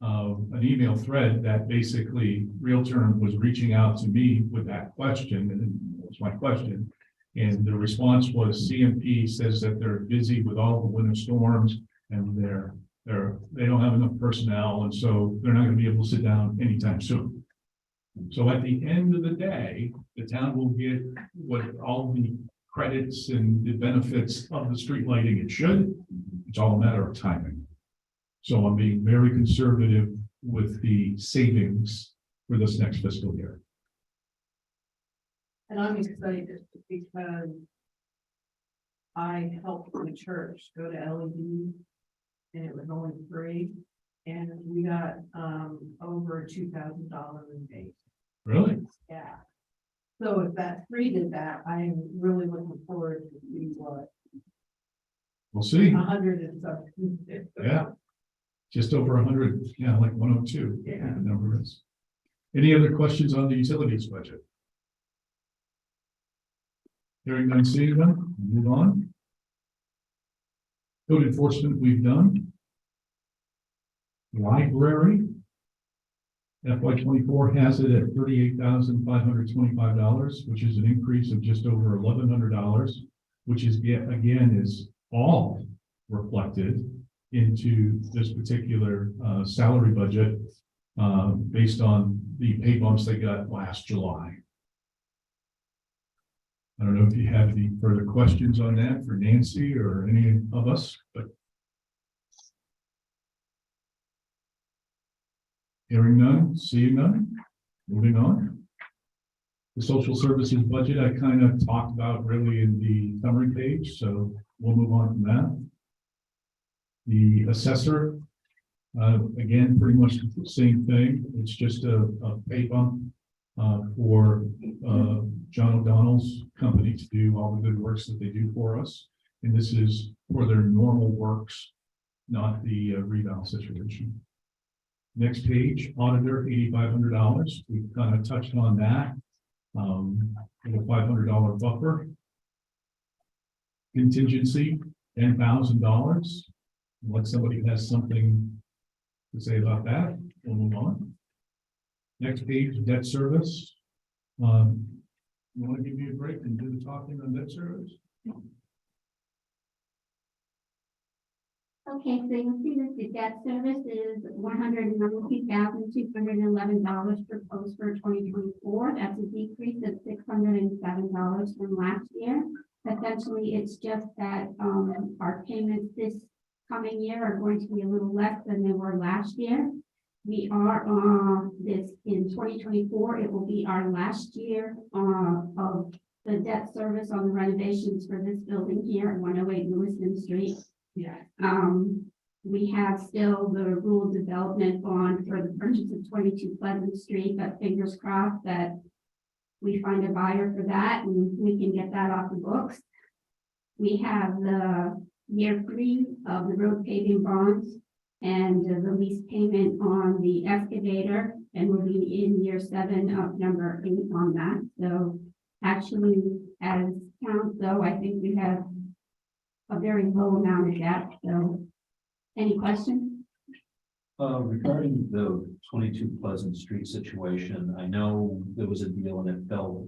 an email thread that basically Real Term was reaching out to me with that question, and it was my question. And the response was CMP says that they're busy with all the winter storms and they don't have enough personnel, and so they're not going to be able to sit down anytime soon. So at the end of the day, the town will get what all the credits and the benefits of the street lighting it should. It's all a matter of timing. So I'm being very conservative with the savings for this next fiscal year. And I'm excited because I helped the church go to LED and it was only free. And we got over $2,000 rebate. Really? Yeah. So if that free did that, I'm really looking forward to see what We'll see. 100 and something. Yeah. Just over 100, yeah, like 102. Yeah. The number is. Any other questions on the utilities budget? Hearing none, seeing none, move on. Code enforcement we've done. Library. FY24 has it at $38,525, which is an increase of just over $1,100, which is again is all reflected into this particular salary budget based on the pay bumps they got last July. I don't know if you have any further questions on that for Nancy or any of us, but hearing none, seeing none, moving on. The social services budget, I kind of talked about really in the summary page, so we'll move on from that. The assessor, again, pretty much the same thing. It's just a pay bump for John O'Donnell's company to do all the good works that they do for us. And this is for their normal works, not the reval situation. Next page, auditor, $8,500. We've kind of touched on that. With a $500 buffer. Contingency, $10,000. Unless somebody has something to say about that, we'll move on. Next page, debt service. You want to give me a break and do the talking on debt service? Okay, so you'll see that the debt service is $192,211 proposed for 2024. That's a decrease of $607 from last year. Essentially, it's just that our payments this coming year are going to be a little less than they were last year. We are this in 2024. It will be our last year of the debt service on the renovations for this building here at 108 Lewiston Street. Yeah. We have still the rural development bond for the purchase of 22 Pleasant Street, but fingers crossed that we find a buyer for that and we can get that off the books. We have the year 3 of the road paving bonds and the lease payment on the excavator, and we'll be in year 7 of number 8 on that. So actually, as counts though, I think we have a very low amount of debt. So any questions? Regarding the 22 Pleasant Street situation, I know there was a deal and it fell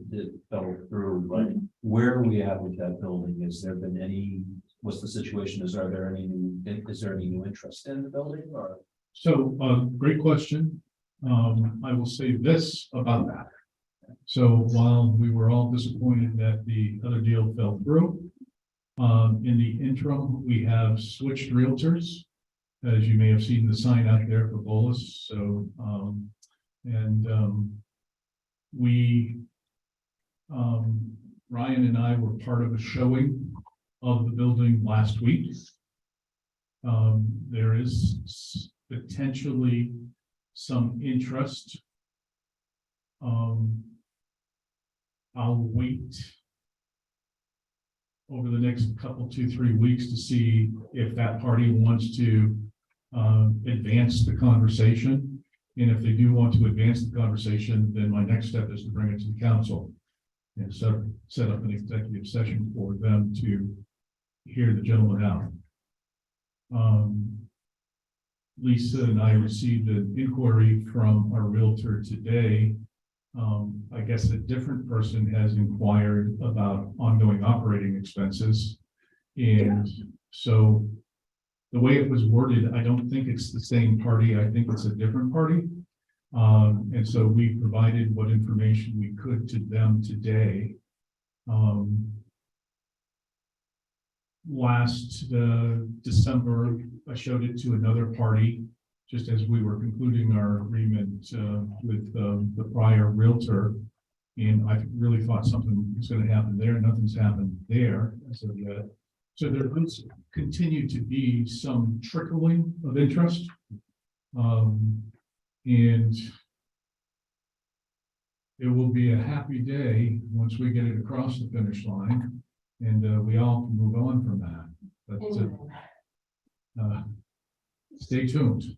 through, but where are we at with that building? Has there been any, what's the situation? Is there any new interest in the building or? So, great question. I will say this about that. So while we were all disappointed that the other deal fell through, in the interim, we have switched realtors. As you may have seen the sign out there for Bolus. So, Ryan and I were part of a showing of the building last week. There is potentially some interest. I'll wait over the next couple, 2-3 weeks to see if that party wants to advance the conversation. And if they do want to advance the conversation, then my next step is to bring it to the council and set up an executive session for them to hear the gentleman out. Lisa and I received an inquiry from our realtor today. I guess a different person has inquired about ongoing operating expenses. And so the way it was worded, I don't think it's the same party. I think it's a different party. And so we provided what information we could to them today. Last December, I showed it to another party, just as we were concluding our agreement with the prior realtor. And I really thought something was going to happen there. Nothing's happened there as of yet. So there does continue to be some trickling of interest. And it will be a happy day once we get it across the finish line and we all can move on from that. But stay tuned.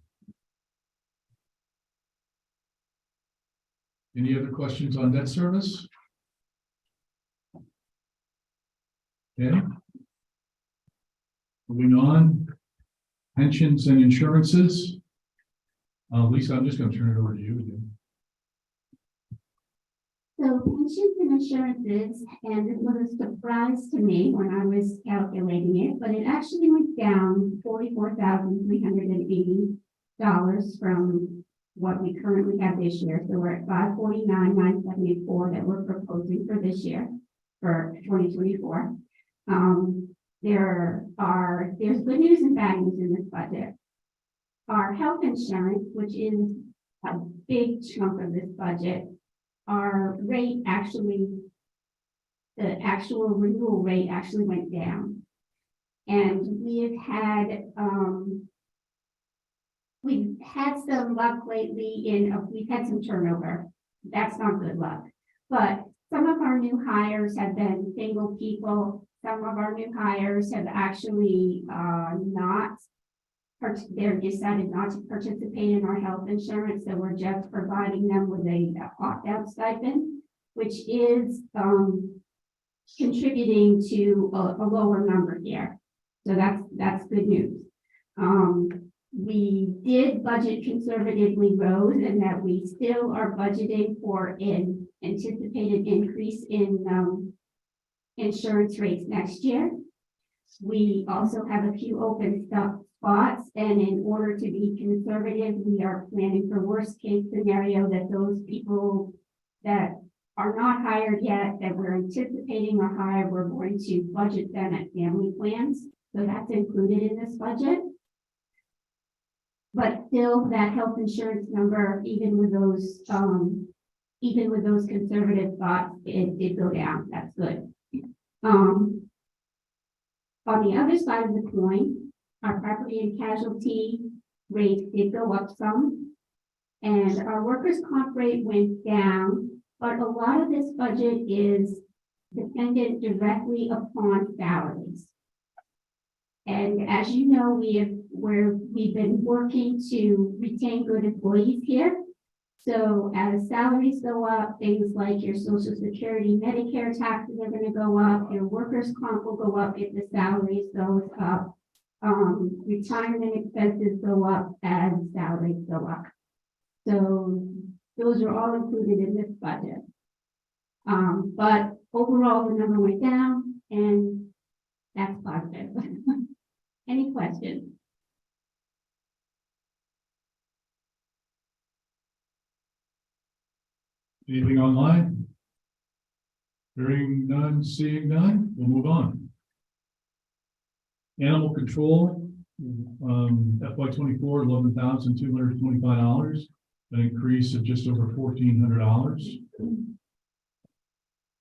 Any other questions on debt service? Okay. Moving on, pensions and insurances. Lisa, I'm just going to turn it over to you again. So pensions and insurances, and it was a surprise to me when I was calculating it, but it actually went down $44,380 from what we currently have this year. So we're at $549,974 that we're proposing for this year, for 2024. There's good news and bad news in this budget. Our health insurance, which is a big chunk of this budget, our rate actually, the actual renewal rate actually went down. And we've had some luck lately we've had some turnover. That's not good luck. But some of our new hires have been single people. Some of our new hires have actually they're decided not to participate in our health insurance. So we're just providing them with a opt-out stipend, which is contributing to a lower number here. So that's good news. We did budget conservatively road, and that we still are budgeting for an anticipated increase in insurance rates next year. We also have a few open spots, and in order to be conservative, we are planning for worst case scenario that those people that are not hired yet, that we're anticipating are hired, we're going to budget them at family plans, so that's included in this budget. But still, that health insurance number, even with those conservative thoughts, it did go down, that's good. On the other side of the coin, our property and casualty rate did go up some. And our workers' comp rate went down, but a lot of this budget is dependent directly upon salaries. And as you know, we've been working to retain good employees here. So as salaries go up, things like your Social Security, Medicare taxes are gonna go up, your workers' comp will go up if the salaries goes up. Retirement expenses go up as salaries go up. So those are all included in this budget. But overall, the number went down and that's positive. Any questions? Anything online? Hearing none, seeing none, we'll move on. Animal control, FY 24, $11,225, an increase of just over $1,400.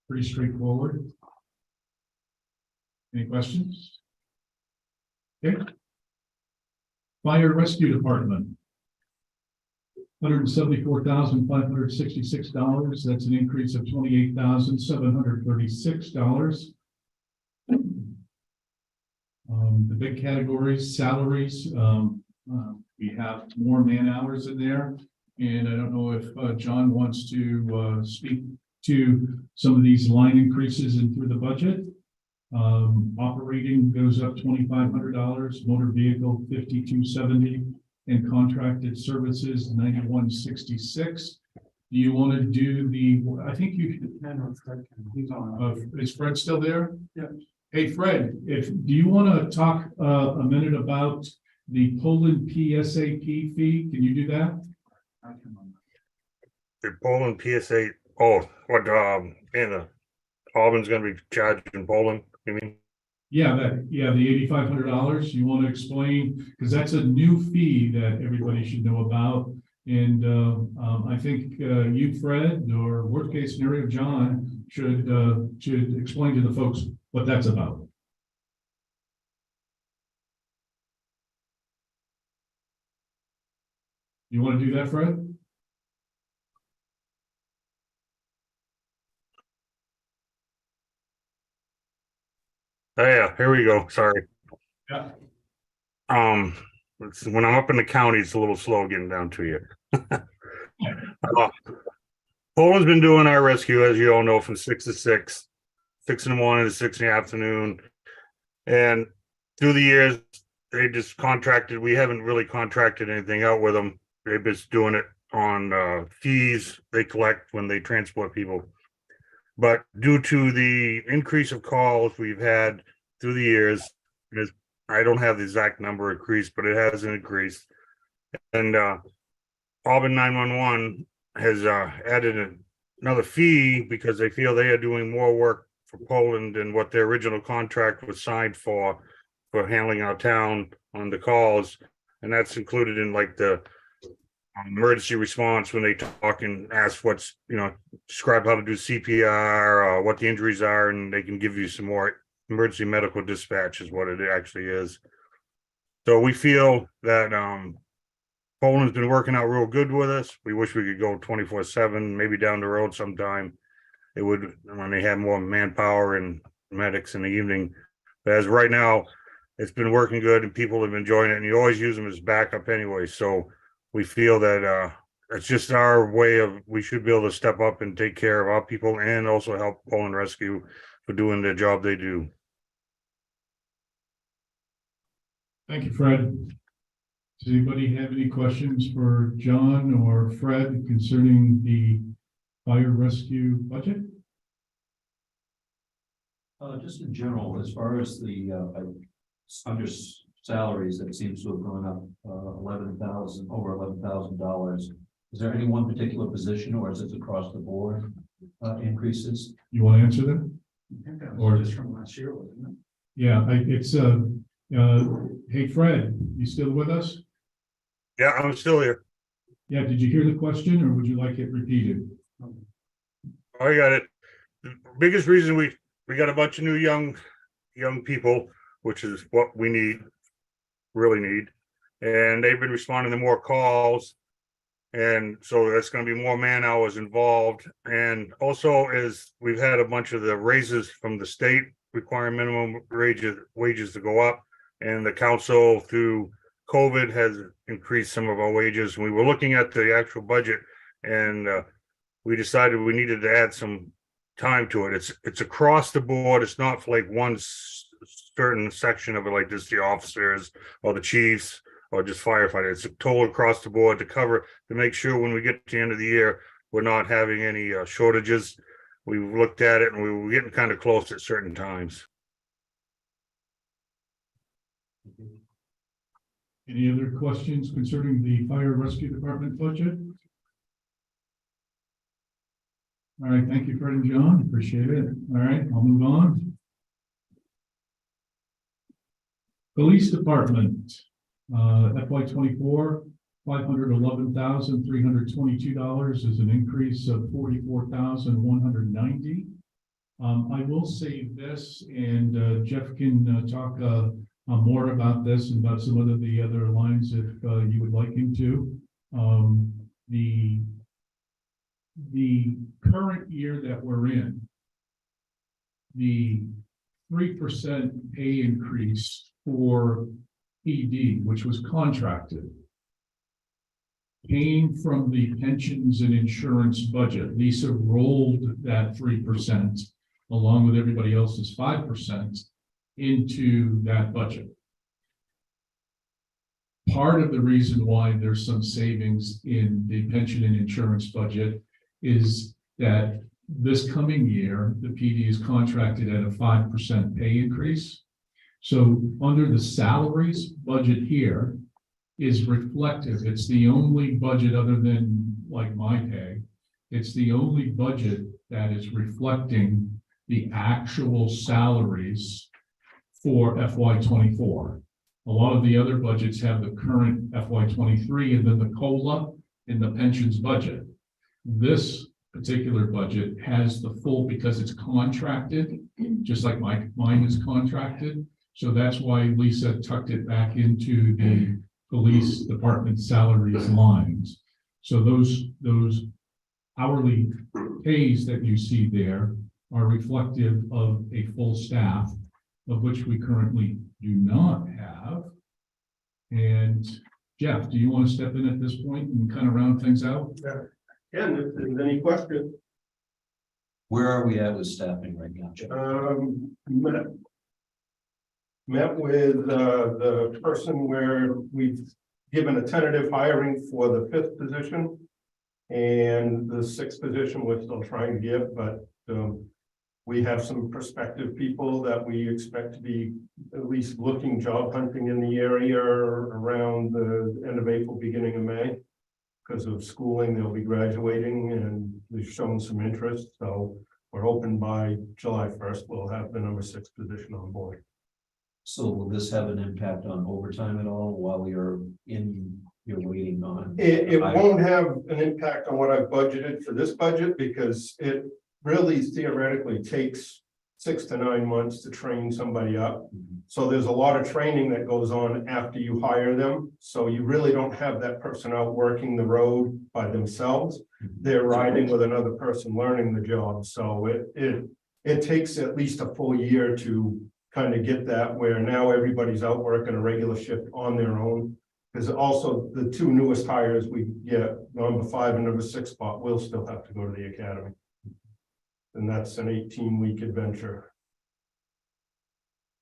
Pretty straightforward. Any questions? Okay. Fire Rescue Department. $174,566. That's an increase of $28,736. The big categories, salaries, we have more man hours in there. And I don't know if John wants to speak to some of these line increases in through the budget. Operating goes up $2,500, motor vehicle $5,270, and contracted services $91.66. Do you want to do the? I think you should. He's on. Is Fred still there? Yeah. Hey Fred, do you want to talk a minute about the Poland PSAP fee? Can you do that? The Poland PSA. Oh, what? Auburn's going to be charged in Poland. You mean? Yeah, the $8,500. You want to explain, because that's a new fee that everybody should know about. And I think you, Fred, or worst case scenario, John, should explain to the folks what that's about. You want to do that, Fred? Oh, yeah, here we go. Sorry. Yeah. When I'm up in the county, it's a little slow getting down to you. Poland's been doing our rescue, as you all know, from 6 to 6, 6 in the morning to 6 in the afternoon. And through the years, they just contracted. We haven't really contracted anything out with them. They've been doing it on fees they collect when they transport people. But due to the increase of calls we've had through the years, I don't have the exact number increased, but it has increased. And Auburn 911 has added another fee because they feel they are doing more work for Poland than what their original contract was signed for handling our town on the calls. And that's included in like the emergency response when they talk and ask what's, describe how to do CPR, what the injuries are, and they can give you some more emergency medical dispatch is what it actually is. So we feel that Poland's been working out real good with us. We wish we could go 24/7, maybe down the road sometime. It would, when they have more manpower and medics in the evening. But as right now, it's been working good and people have been enjoying it, and you always use them as backup anyway. So we feel that it's just our way of, we should be able to step up and take care of our people and also help Poland Rescue for doing the job they do. Thank you, Fred. Does anybody have any questions for John or Fred concerning the fire rescue budget? Just in general, as far as the under salaries that seems to have gone up, over $11,000. Is there any one particular position or is it across the board, increases? You want to answer that? Or just from last year, wasn't it? Yeah, hey, Fred, you still with us? Yeah, I'm still here. Yeah, did you hear the question or would you like it repeated? I got it. The biggest reason we got a bunch of new young people, which is what we really need. And they've been responding to more calls. And so that's gonna be more man hours involved. And also is we've had a bunch of the raises from the state requiring minimum wages to go up. And the council through COVID has increased some of our wages. We were looking at the actual budget and we decided we needed to add some time to it. It's across the board. It's not for like one certain section of it, like just the officers or the chiefs or just firefighters. It's a total across the board to make sure when we get to the end of the year, we're not having any shortages. We've looked at it and we were getting kind of close at certain times. Any other questions concerning the fire rescue department budget? All right, thank you, Fred and John. Appreciate it. All right, I'll move on. Police department, FY24, $511,322 is an increase of $44,190. I will say this, and Jeff can talk more about this and about some of the other lines if you would like him to. The current year that we're in, the 3% pay increase for PD, which was contracted, came from the pensions and insurance budget. Lisa rolled that 3% along with everybody else's 5% into that budget. Part of the reason why there's some savings in the pension and insurance budget is that this coming year, the PD is contracted at a 5% pay increase. So under the salaries budget here is reflective. It's the only budget other than like my pay. It's the only budget that is reflecting the actual salaries for FY24. A lot of the other budgets have the current FY23 and then the COLA in the pensions budget. This particular budget has the full because it's contracted, just like mine is contracted. So that's why Lisa tucked it back into the police department salaries lines. So those hourly pays that you see there are reflective of a full staff, of which we currently do not have. And Jeff, do you want to step in at this point and kind of round things out? Yeah, if there's any question. Where are we at with staffing right now, Jeff? Met with the person where we've given a tentative hiring for the 5th position. And the 6th position we're still trying to give, but we have some prospective people that we expect to be at least looking job hunting in the area around the end of April, beginning of May. Because of schooling, they'll be graduating and they've shown some interest. So we're hoping by July 1st, we'll have the number 6 position on board. So will this have an impact on overtime at all while you're waiting on? It won't have an impact on what I've budgeted for this budget because it really theoretically takes 6 to 9 months to train somebody up. So there's a lot of training that goes on after you hire them. So you really don't have that person out working the road by themselves. They're riding with another person learning the job. So it takes at least a full year to kind of get that where now everybody's out working a regular shift on their own. Because also the 2 newest hires we get, number 5 and number 6 spot, will still have to go to the academy. And that's an 18-week adventure.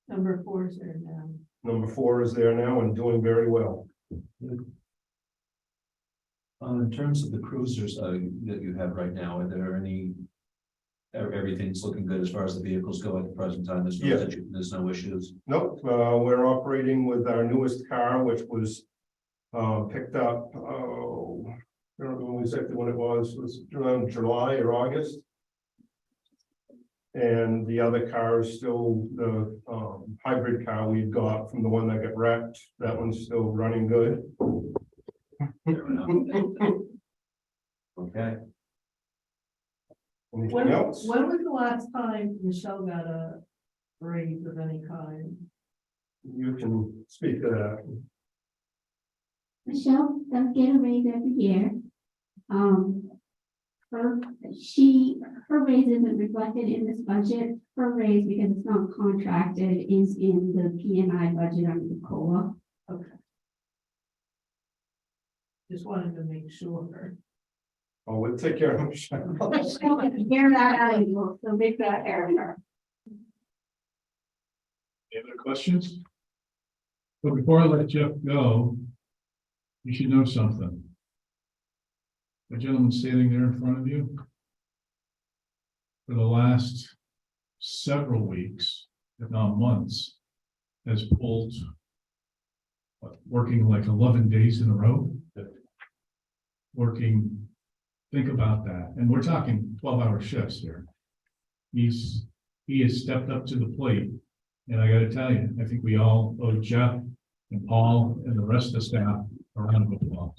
Number 4 is there now. Number 4 is there now and doing very well. In terms of the cruisers that you have right now, are there any everything's looking good as far as the vehicles go at the present time. Yeah. There's no issues. Nope, we're operating with our newest car, which was picked up, I don't know exactly when it was around July or August. And the other car is still the hybrid car we got from the one that got wrecked. That one's still running good. Fair enough. Okay. Anything else? When was the last time Michelle got a raise of any kind? You can speak to that. Michelle does get a raise every year. Her raise isn't reflected in this budget. Her raise, because it's not contracted, is in the P and I budget under the COLA. Okay. Just wanted to make sure. Oh, we'll take care of it. Hear that out of you, so make that error. Any other questions? But before I let Jeff go, you should know something. The gentleman standing there in front of you, for the last several weeks, if not months, has pulled, working like 11 days in a row. Working, think about that. And we're talking 12-hour shifts here. He has stepped up to the plate. And I gotta tell you, I think we all owe Jeff and Paul and the rest of the staff a round of applause.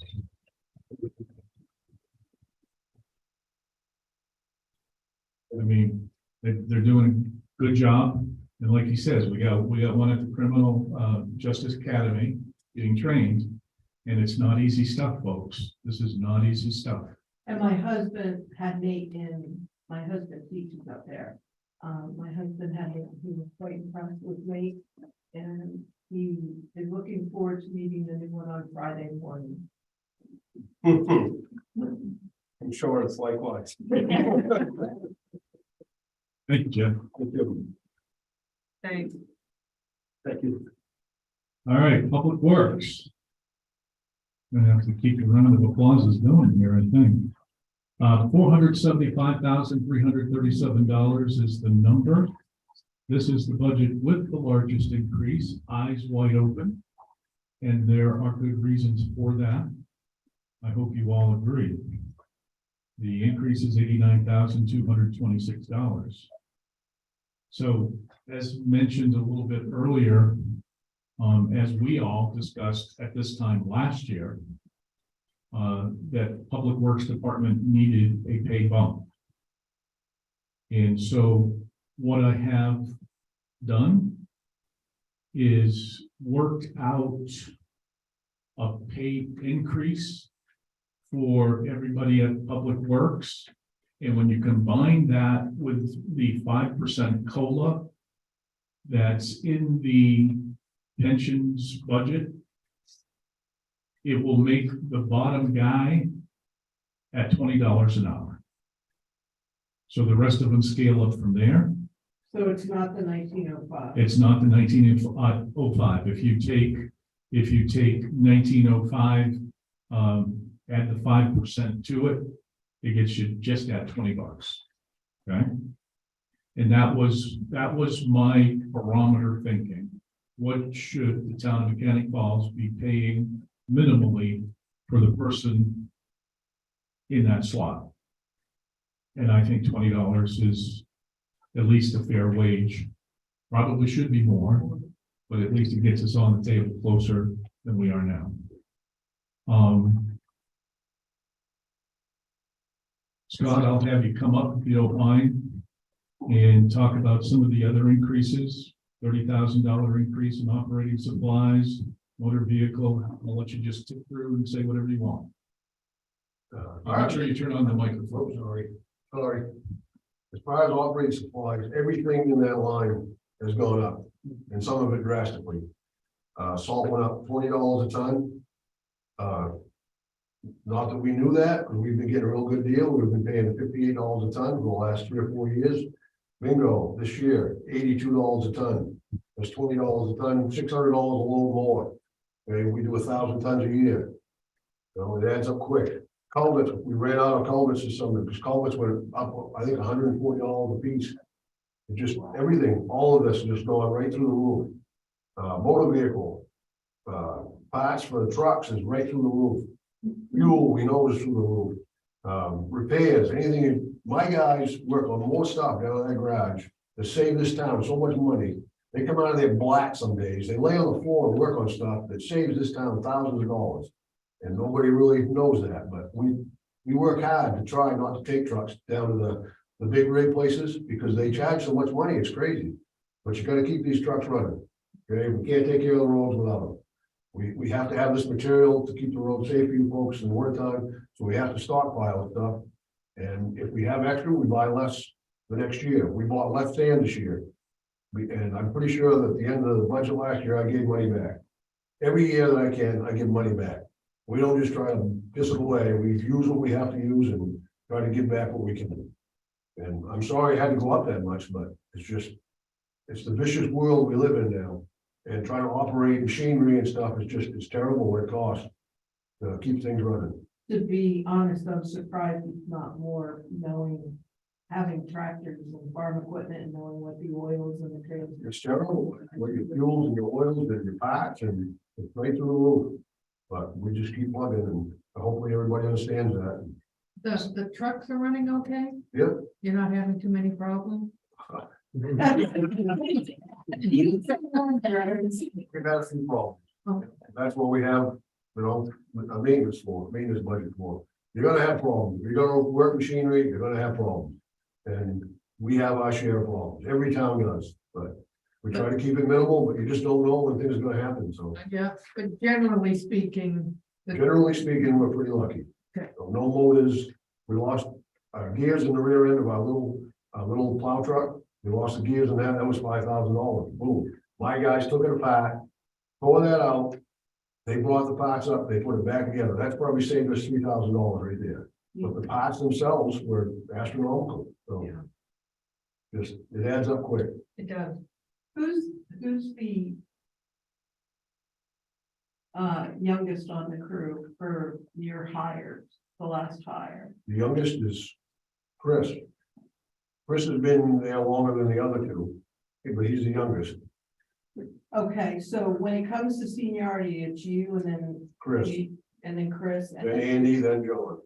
I mean, they're doing a good job. And like he says, we got one at the Criminal Justice Academy getting trained. And it's not easy stuff, folks. This is not easy stuff. And my husband had Nate my husband teaches up there. My husband he was quite impressed with Nate. And he is looking forward to meeting the new one on Friday morning. I'm sure it's likewise. Thank you, Jeff. Thank you. Thanks. Thank you. All right, Public Works. Gonna have to keep a round of applauses going here, I think. $475,337 is the number. This is the budget with the largest increase, eyes wide open. And there are good reasons for that. I hope you all agree. The increase is $89,226. So as mentioned a little bit earlier, as we all discussed at this time last year, that Public Works Department needed a pay bump. And so what I have done is worked out a pay increase for everybody at Public Works. And when you combine that with the 5% COLA that's in the pensions budget, it will make the bottom guy at $20 an hour. So the rest of them scale up from there. So it's not the 1905. It's not the 1905. If you take 1905, add the 5% to it, it gets you just at $20. Okay. And that was my barometer thinking. What should the town of Mechanic Falls be paying minimally for the person in that slot? And I think $20 is at least a fair wage. Probably should be more, but at least it gets us on the table closer than we are now. Scott, I'll have you come up if you don't mind and talk about some of the other increases. $30,000 increase in operating supplies, motor vehicle. I'll let you just tick through and say whatever you want. Make sure you turn on the microphone. Sorry. As far as operating supplies, everything in that line has gone up, and some of it drastically. Salt went up $20 a ton. Not that we knew that, and we've been getting a real good deal. We've been paying $58 a ton for the last 3 or 4 years. Bingo, this year, $82 a ton. That's $20 a ton, $600 a load more. Okay, we do 1,000 tons a year. So it adds up quick. culverts, we ran out of culverts or something, because culverts went up, I think, $140 a piece. It just, everything, all of this is just going right through the roof. Motor vehicle, parts for the trucks is right through the roof. Fuel, we know is through the roof. Repairs, anything, my guys work on more stuff down in that garage to save this town so much money. They come out of there black some days, they lay on the floor and work on stuff that saves this town thousands of dollars. And nobody really knows that, but we work hard to try not to take trucks down to the big rig places, because they charge so much money, it's crazy. But you gotta keep these trucks running, okay? We can't take care of the roads without them. We have to have this material to keep the road safe for you folks in the wintertime, so we have to stockpile stuff. And if we have extra, we buy less the next year. We bought less sand this year. And I'm pretty sure that at the end of the budget last year, I gave money back. Every year that I can, I give money back. We don't just try to piss it away. We use what we have to use and try to give back what we can. And I'm sorry it had to go up that much, but it's the vicious world we live in now. And trying to operate machinery and stuff it's terrible what it costs to keep things running. To be honest, I'm surprised it's not more knowing, having tractors and farm equipment and knowing what the oils and the trains. It's terrible, what your fuels and your oils and your parts, and it's right through the roof. But we just keep plugging, and hopefully everybody understands that. The trucks are running okay? Yep. You're not having too many problems? We've had a few problems. Oh. That's what we have, a maintenance budget for. You're gonna have problems. You're gonna work machinery, you're gonna have problems. And we have our share of problems. Every town does, but we try to keep it minimal, but you just don't know when things are gonna happen, so. Yeah, but generally speaking. Generally speaking, we're pretty lucky. Okay. So no motors, we lost our gears in the rear end of our little plow truck. We lost the gears in that was $5,000. Boom. My guys took it apart, tore that out. They brought the parts up, they put it back together. That's probably saved us $3,000 right there. But the parts themselves were astronomical, so. Yeah. Just, it adds up quick. It does. Who's the youngest on the crew for your hires, the last hire? The youngest is Chris. Chris has been there longer than the other two, but he's the youngest. Okay, so when it comes to seniority, it's you and then Chris, and then Chris. And then Andy, then John.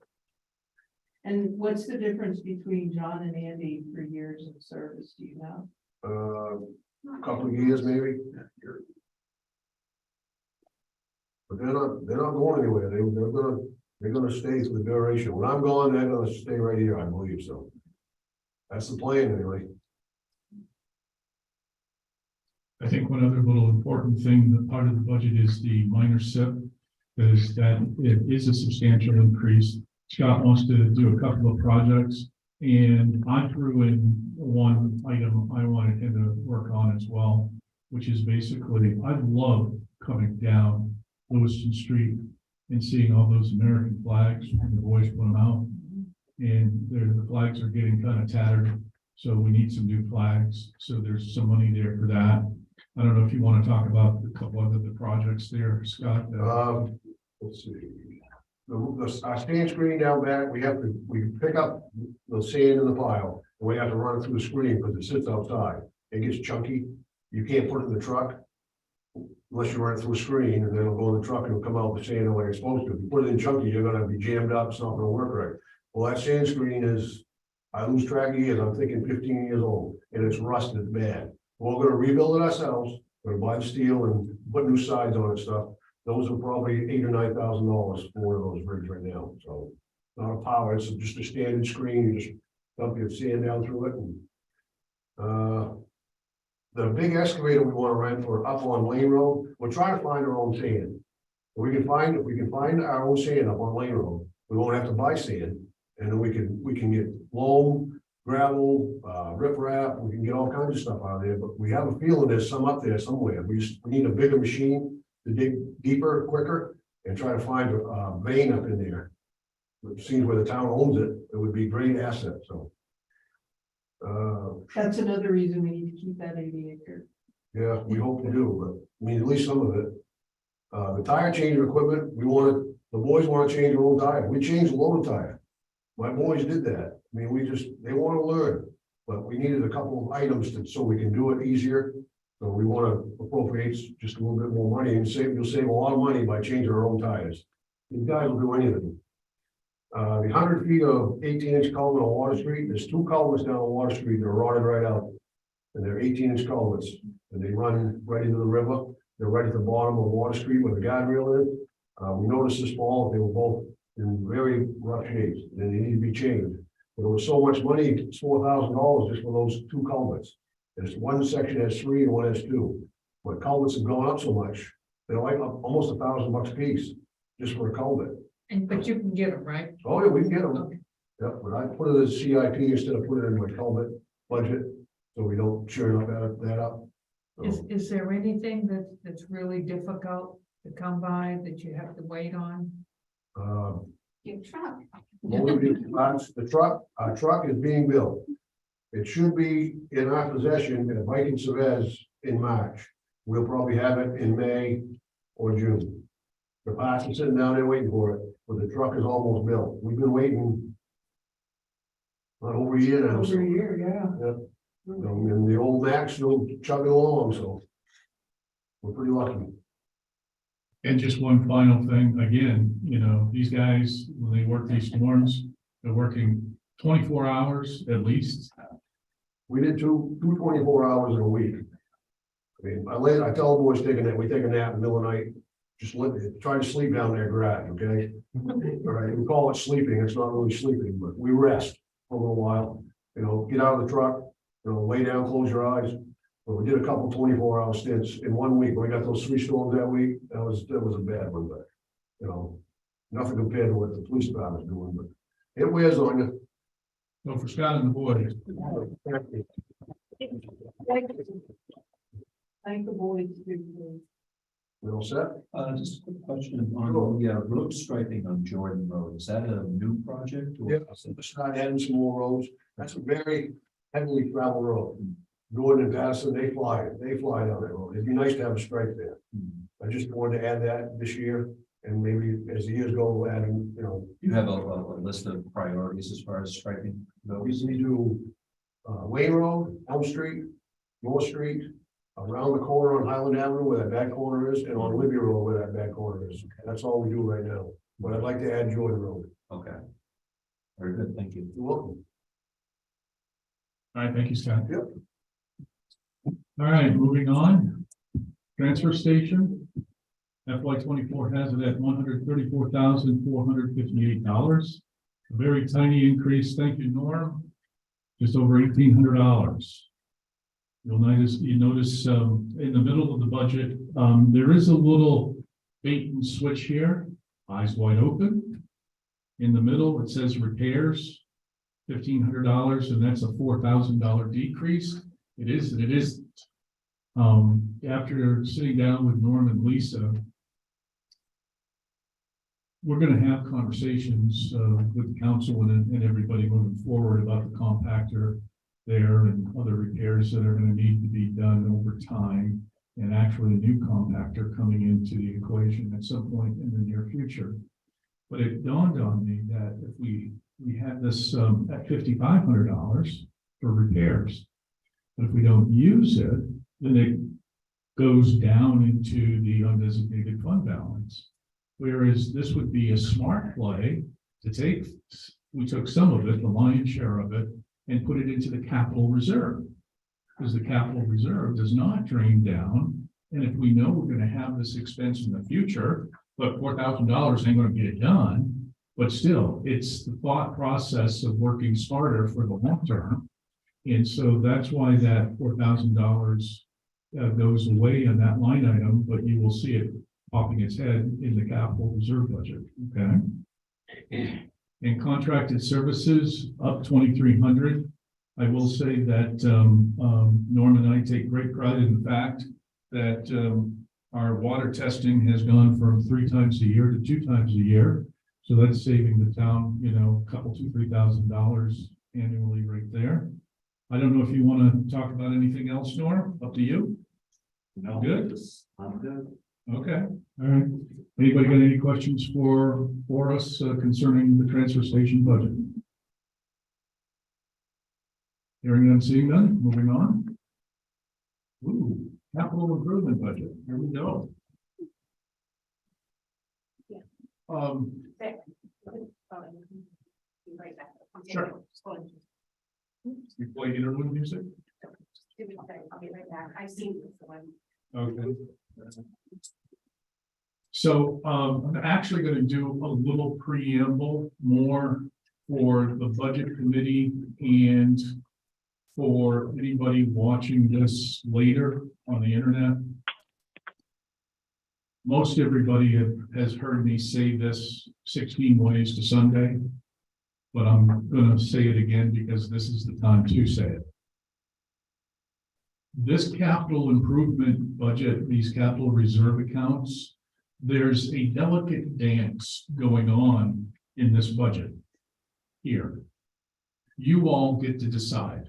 And what's the difference between John and Andy for years of service, do you know? A couple of years maybe. But they're not going anywhere. They're gonna stay through the duration. When I'm gone, they're gonna stay right here, I believe so. That's the plan anyway. I think one other little important thing, that part of the budget is the minor SIP. Is that it is a substantial increase. Scott wants to do a couple of projects, and I threw in one item I wanted him to work on as well, which is basically, I love coming down Lewiston Street and seeing all those American flags when the boys put them out. And the flags are getting kind of tattered, so we need some new flags. So there's some money there for that. I don't know if you want to talk about a couple of the projects there, Scott. Let's see. Our stand screen down back, we pick up the sand in the pile, and we have to run it through the screen because it sits outside. It gets chunky. You can't put it in the truck unless you run it through a screen, and then it'll go in the truck and it'll come out the sand the way it's supposed to. If you put it in chunky, you're gonna be jammed up. It's not gonna work right. Well, that sand screen is, I lose track of years. I'm thinking 15 years old, and it's rusted bad. We're gonna rebuild it ourselves. We're gonna buy the steel and put new sides on it and stuff. Those are probably $8,000 or $9,000 for one of those rigs right now. So not a power, it's just a standard screen. You just dump your sand down through it. And, the big excavator we want to rent for up on Lane Road, we're trying to find our own sand. If we can find our own sand up on Lane Road, we won't have to buy sand. And then we can get loam, gravel, riprap, we can get all kinds of stuff out of there, but we have a feeling there's some up there somewhere. We need a bigger machine to dig deeper, quicker, and try to find a vein up in there. It seems where the town owns it, it would be a great asset, so. That's another reason we need to keep that 80 acre. Yeah, we hope to do, but I mean, at least some of it. The tire changer equipment, we want The boys want to change their own tire. We changed the loader tire. My boys did that. I mean, they want to learn. But we needed a couple of items so we can do it easier. So we want to appropriate just a little bit more money and you'll save a lot of money by changing our own tires. These guys will do anything. The 100 feet of 18-inch culvert on Water Street, there's 2 culverts down on Water Street that are rotted right out. And they're 18-inch culverts and they run right into the river. They're right at the bottom of Water Street where the guardrail is. We noticed this fall, they were both in very rough shapes and they need to be changed. But it was so much money, it's $4,000 just for those 2 culverts. There's one section has 3 and one has 2. But culverts have gone up so much, they're like almost $1,000 a piece just for a culvert. But you can get them, right? Oh, yeah, we can get them. Yep, but I put it as CIP instead of putting it in my culvert budget, so we don't churn up that up. So, Is there anything that's really difficult to come by that you have to wait on? Your truck. Our truck is being built. It should be in our possession in a Viking Chavez in March. We'll probably have it in May or June. The parts are sitting down there waiting for it, but the truck is almost built. We've been waiting over a year now. Over a year, yeah. Yep. And the old Max still chugging along, so we're pretty lucky. And just one final thing, again, you know, these guys, when they work these storms, they're working 24 hours at least. We did two 24 hours in a week. I mean, I tell the boys we take a nap in the middle of the night, just try to sleep down there garage, okay? All right, we call it sleeping, it's not really sleeping, but we rest for a little while, you know, get out of the truck, you know, lay down, close your eyes. But we did a couple 24-hour stints in 1 week. We got those 3 storms that week. That was a bad one, but you know, nothing compared to what the police department's doing, but it wears on you. So for Scott and the boys, Thank the boys. We all set? Just a quick question on the road striping on Jordan Road. Is that a new project? Or Yeah, start adding some more roads. That's a very heavily traveled road. Gordon and Patterson, they fly down that road. It'd be nice to have a stripe there. I just wanted to add that this year, and maybe as the years go, we'll add, you know. You have a list of priorities as far as striping goes? We do Wayne Road, Elm Street, North Street, around the corner on Highland Avenue where that back corner is, and on Libby Road where that back corner is. That's all we do right now. But I'd like to add Jordan Road. Okay. Very good, thank you. You're welcome. all right, thank you, Scott. Yep. All right, moving on. Transfer station. FY 24 has it at $134,458. A very tiny increase. Thank you, Norm. Just over $1,800. You notice in the middle of the budget, there is a little bait and switch here, eyes wide open. In the middle, it says repairs, $1,500, and that's a $4,000 decrease. It is, and it isn't. After sitting down with Norm and Lisa, we're going to have conversations with the council and everybody moving forward about the compactor there and other repairs that are going to need to be done over time, and actually a new compactor coming into the equation at some point in the near future. But it dawned on me that if we had this at $5,500 for repairs, but if we don't use it, then it goes down into the undesignated fund balance. Whereas this would be a smart play to take, we took some of it, the lion's share of it, and put it into the capital reserve. Because the capital reserve does not drain down. And if we know we're going to have this expense in the future, but $4,000 ain't going to get it done. But still, it's the thought process of working smarter for the long term. And so that's why that $4,000 goes away in that line item, but you will see it popping its head in the capital reserve budget, okay? And contracted services up 2,300. I will say that Norm and I take great pride in the fact that our water testing has gone from 3 times a year to 2 times a year. So that's saving the town, you know, a couple, $2,000-$3,000 annually right there. I don't know if you want to talk about anything else, Norm, up to you. No, Good? I'm good. Okay, all right. Anybody got any questions for us concerning the transfer station budget? Hearing none, seeing none, moving on. Ooh, capital improvement budget, here we go. Be right back. Sure. You play interlude music? Give me a second, I'll be right back. I've seen this one. Okay. So I'm actually going to do a little preamble more for the budget committee and for anybody watching this later on the internet. Most everybody has heard me say this 16 ways to Sunday, but I'm going to say it again because this is the time to say it. This capital improvement budget, these capital reserve accounts, there's a delicate dance going on in this budget here. You all get to decide.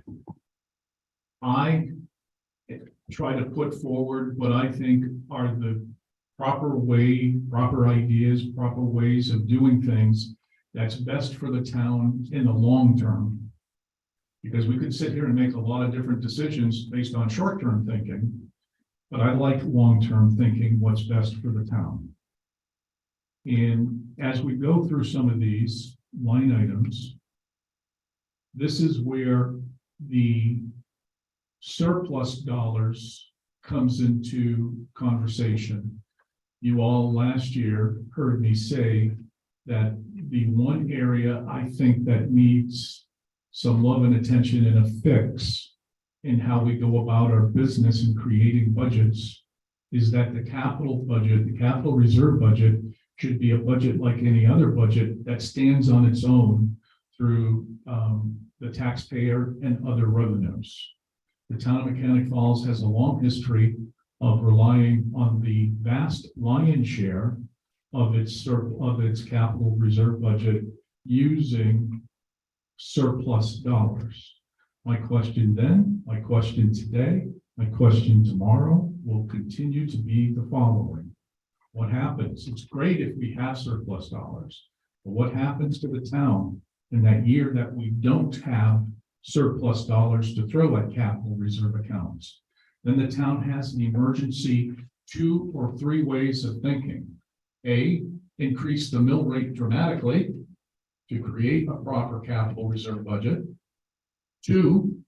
I try to put forward what I think are the proper ideas, proper ways of doing things that's best for the town in the long term. Because we could sit here and make a lot of different decisions based on short-term thinking, but I like long-term thinking, what's best for the town. And as we go through some of these line items, this is where the surplus dollars comes into conversation. You all last year heard me say that the one area I think that needs some love and attention and a fix in how we go about our business and creating budgets is that the capital budget, the capital reserve budget, should be a budget like any other budget that stands on its own through the taxpayer and other revenues. The town of Mechanic Falls has a long history of relying on the vast lion's share of its capital reserve budget using surplus dollars. My question then, my question today, my question tomorrow will continue to be the following. What happens? It's great if we have surplus dollars, but what happens to the town in that year that we don't have surplus dollars to throw at capital reserve accounts? Then the town has an emergency 2 or 3 ways of thinking. A, increase the mill rate dramatically to create a proper capital reserve budget. 2,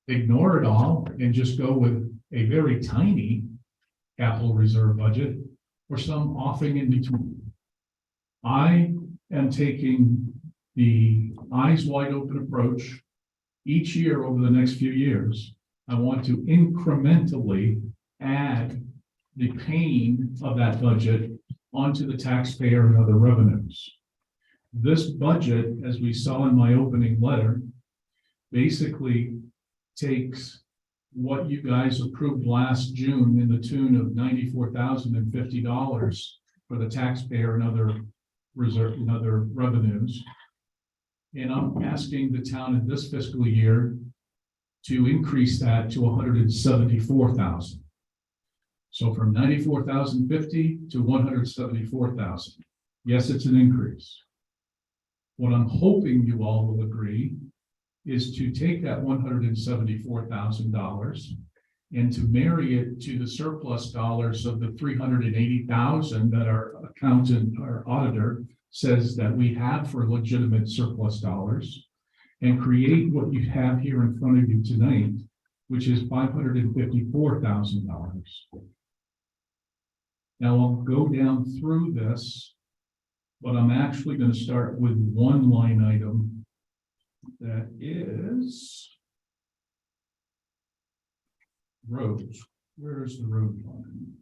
ignore it all and just go with a very tiny capital reserve budget or some offing in between. I am taking the eyes wide open approach. Each year over the next few years, I want to incrementally add the pain of that budget onto the taxpayer and other revenues. This budget, as we saw in my opening letter, basically takes what you guys approved last June in the tune of $94,050 for the taxpayer and other reserve and other revenues. And I'm asking the town in this fiscal year to increase that to $174,000. So from $94,050 to $174,000. Yes, it's an increase. What I'm hoping you all will agree is to take that $174,000 and to marry it to the surplus dollars of the $380,000 that our accountant, our auditor, says that we have for legitimate surplus dollars, and create what you have here in front of you tonight, which is $554,000. Now I'll go down through this, but I'm actually going to start with one line item that is roads. Where is the road line?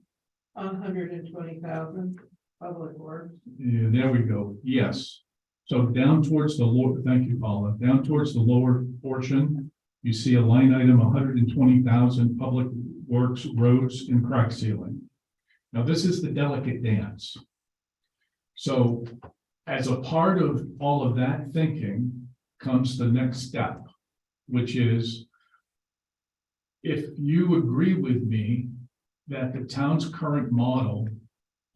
120,000 public works. Yeah, there we go. Yes. So down towards the lower, thank you, Paula. Down towards the lower portion, you see a line item, 120,000 public works, roads, and crack sealing. Now, this is the delicate dance. So as a part of all of that thinking comes the next step, which is if you agree with me that the town's current model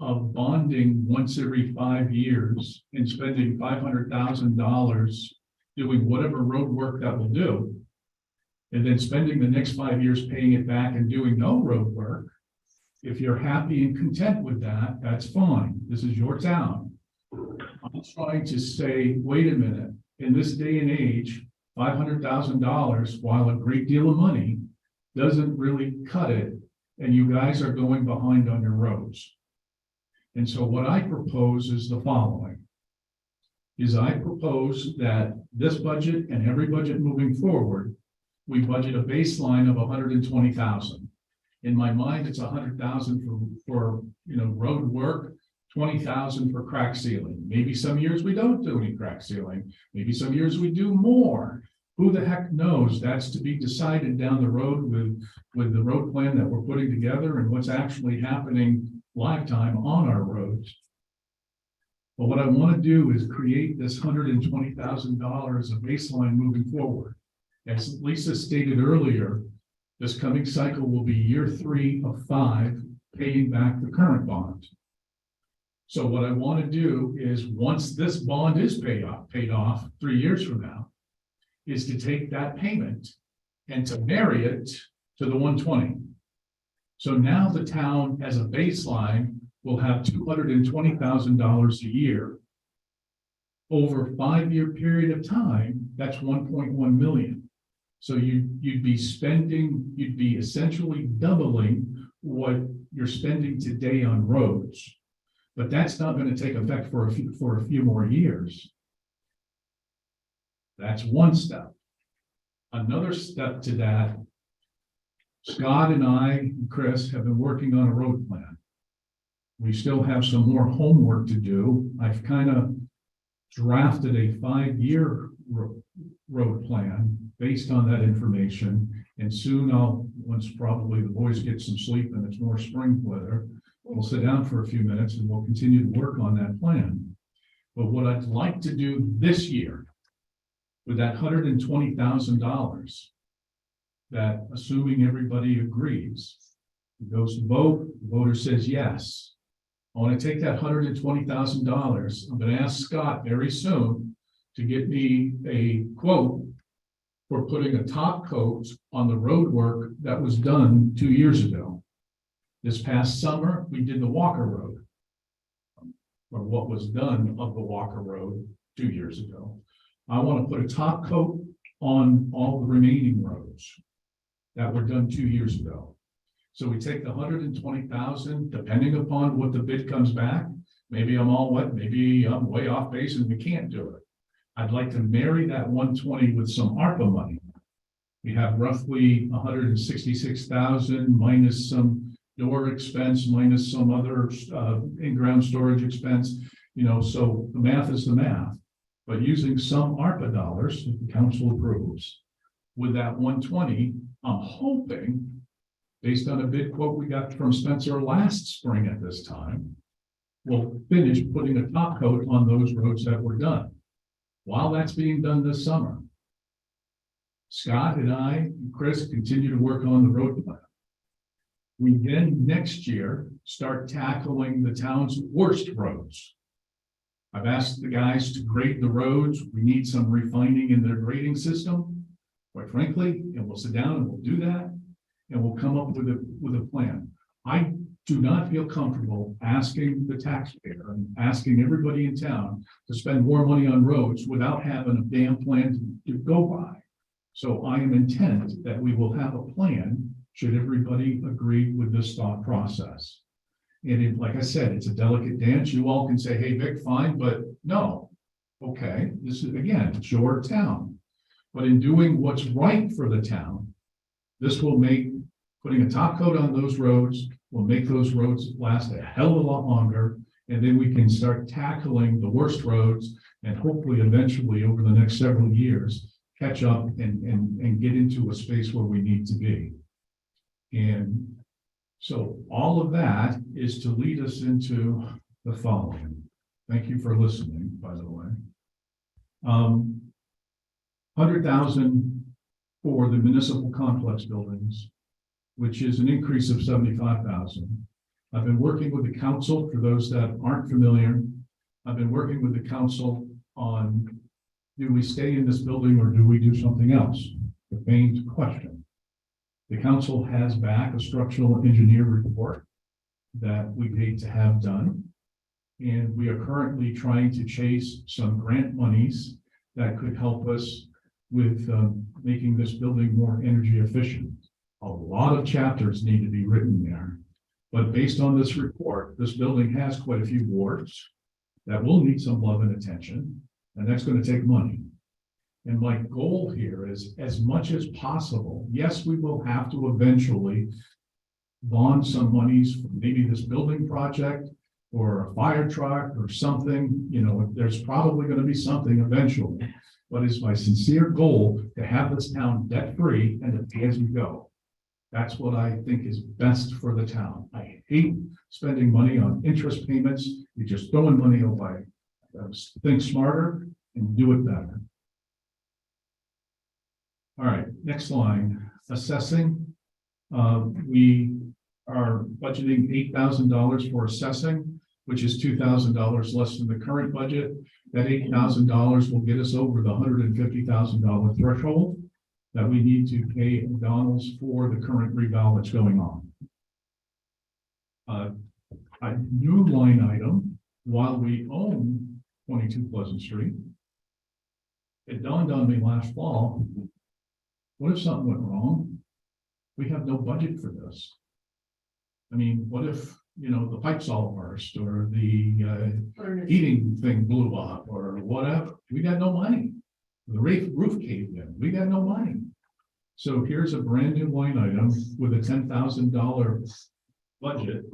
of bonding once every 5 years and spending $500,000 doing whatever road work that will do, and then spending the next 5 years paying it back and doing no road work, if you're happy and content with that, that's fine. This is your town. I'm trying to say, wait a minute, in this day and age, $500,000, while a great deal of money, doesn't really cut it, and you guys are going behind on your roads. And so what I propose is the following. I propose that this budget and every budget moving forward, we budget a baseline of 120,000. In my mind, it's 100,000 for road work, 20,000 for crack sealing. Maybe some years we don't do any crack sealing. Maybe some years we do more. Who the heck knows? That's to be decided down the road with the road plan that we're putting together and what's actually happening lifetime on our roads. But what I want to do is create this $120,000 of baseline moving forward. As Lisa stated earlier, this coming cycle will be year 3 of 5 paying back the current bond. So what I want to do is, once this bond is paid off 3 years from now, is to take that payment and to marry it to the 120. So now the town, as a baseline, will have $220,000 a year. Over a 5-year period of time, that's 1.1 million. So you'd be essentially doubling what you're spending today on roads. But that's not going to take effect for a few more years. That's one step. Another step to that, Scott and I and Chris have been working on a road plan. We still have some more homework to do. I've kind of drafted a 5-year road plan based on that information. And soon once probably the boys get some sleep and it's more spring weather, we'll sit down for a few minutes and we'll continue to work on that plan. But what I'd like to do this year with that $120,000, that assuming everybody agrees, it goes to vote, the voter says yes. I want to take that $120,000. I'm going to ask Scott very soon to get me a quote for putting a top coat on the road work that was done 2 years ago. This past summer, we did the Walker Road, or what was done of the Walker Road 2 years ago. I want to put a top coat on all the remaining roads that were done 2 years ago. So we take the 120,000, depending upon what the bid comes back. Maybe I'm all wet, maybe I'm way off base and we can't do it. I'd like to marry that 120 with some ARPA money. We have roughly 166,000 minus some door expense, minus some other in-ground storage expense. So the math is the math. But using some ARPA dollars, if the council approves, with that 120, I'm hoping, based on a bid quote we got from Spencer last spring at this time, we'll finish putting a top coat on those roads that were done. While that's being done this summer, Scott and I and Chris continue to work on the road plan. We then next year start tackling the town's worst roads. I've asked the guys to grade the roads. We need some refining in their grading system, quite frankly, and we'll sit down and we'll do that. And we'll come up with a plan. I do not feel comfortable asking the taxpayer and asking everybody in town to spend more money on roads without having a damn plan to go by. So I am intent that we will have a plan should everybody agree with this thought process. And like I said, it's a delicate dance. You all can say, hey, Vic, fine, but no. Okay, this is, again, it's your town. But in doing what's right for the town, this will make putting a top coat on those roads will make those roads last a hell of a lot longer. And then we can start tackling the worst roads and hopefully eventually over the next several years, catch up and get into a space where we need to be. And so all of that is to lead us into the following. Thank you for listening, by the way. 100,000 for the municipal complex buildings, which is an increase of 75,000. I've been working with the council, for those that aren't familiar, I've been working with the council on, do we stay in this building or do we do something else? The main question. The council has back a structural engineer report that we paid to have done. And we are currently trying to chase some grant monies that could help us with making this building more energy efficient. A lot of chapters need to be written there. But based on this report, this building has quite a few wards that will need some love and attention, and that's going to take money. And my goal here is, as much as possible, yes, we will have to eventually bond some monies for maybe this building project or a fire truck or something, you know, there's probably going to be something eventually. But it's my sincere goal to have this town debt-free and to pay as you go. That's what I think is best for the town. I hate spending money on interest payments. You're just throwing money away. Think smarter and do it better. All right, next line, assessing. We are budgeting $8,000 for assessing, which is $2,000 less than the current budget. That $8,000 will get us over the $150,000 threshold that we need to pay McDonald's for the current reval that's going on. A new line item, while we own 22 Pleasant Street, it dawned on me last fall, what if something went wrong? We have no budget for this. I mean, what if, you know, the pipes all burst or the heating thing blew up or whatever? We got no money. The roof caved in. We got no money. So here's a brand new line item with a $10,000 budget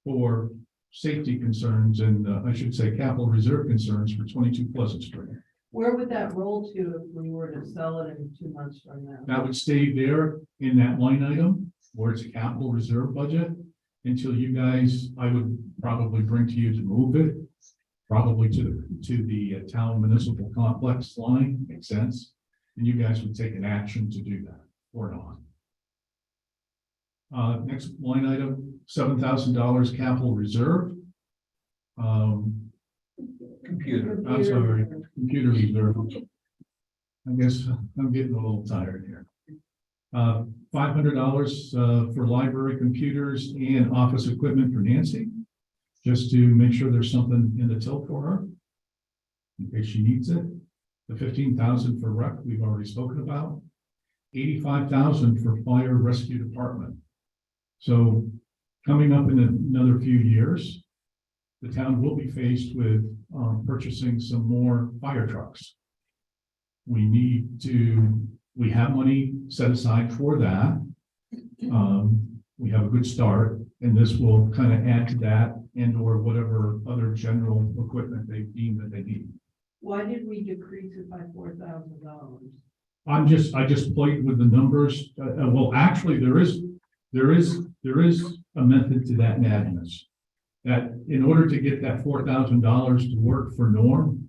for safety concerns and I should say capital reserve concerns for 22 Pleasant Street. Where would that roll to if we were to sell it in 2 months from now? That would stay there in that line item where it's a capital reserve budget until you guys, I would probably bring to you to move it. Probably to the town municipal complex line, makes sense. And you guys would take an action to do that or not. Next line item, $7,000 capital reserve. Computer. I'm sorry, computer reserve. I guess I'm getting a little tired here. $500 for library computers and office equipment for Nancy, just to make sure there's something in the till for her, in case she needs it. The $15,000 for rec, we've already spoken about. $85,000 for fire rescue department. So coming up in another few years, the town will be faced with purchasing some more fire trucks. We have money set aside for that. We have a good start, and this will kind of add to that and or whatever other general equipment they deem that they need. Why did we decrease it by $4,000? I just played with the numbers. Well, actually, there is a method to that madness. That in order to get that $4,000 to work for Norm,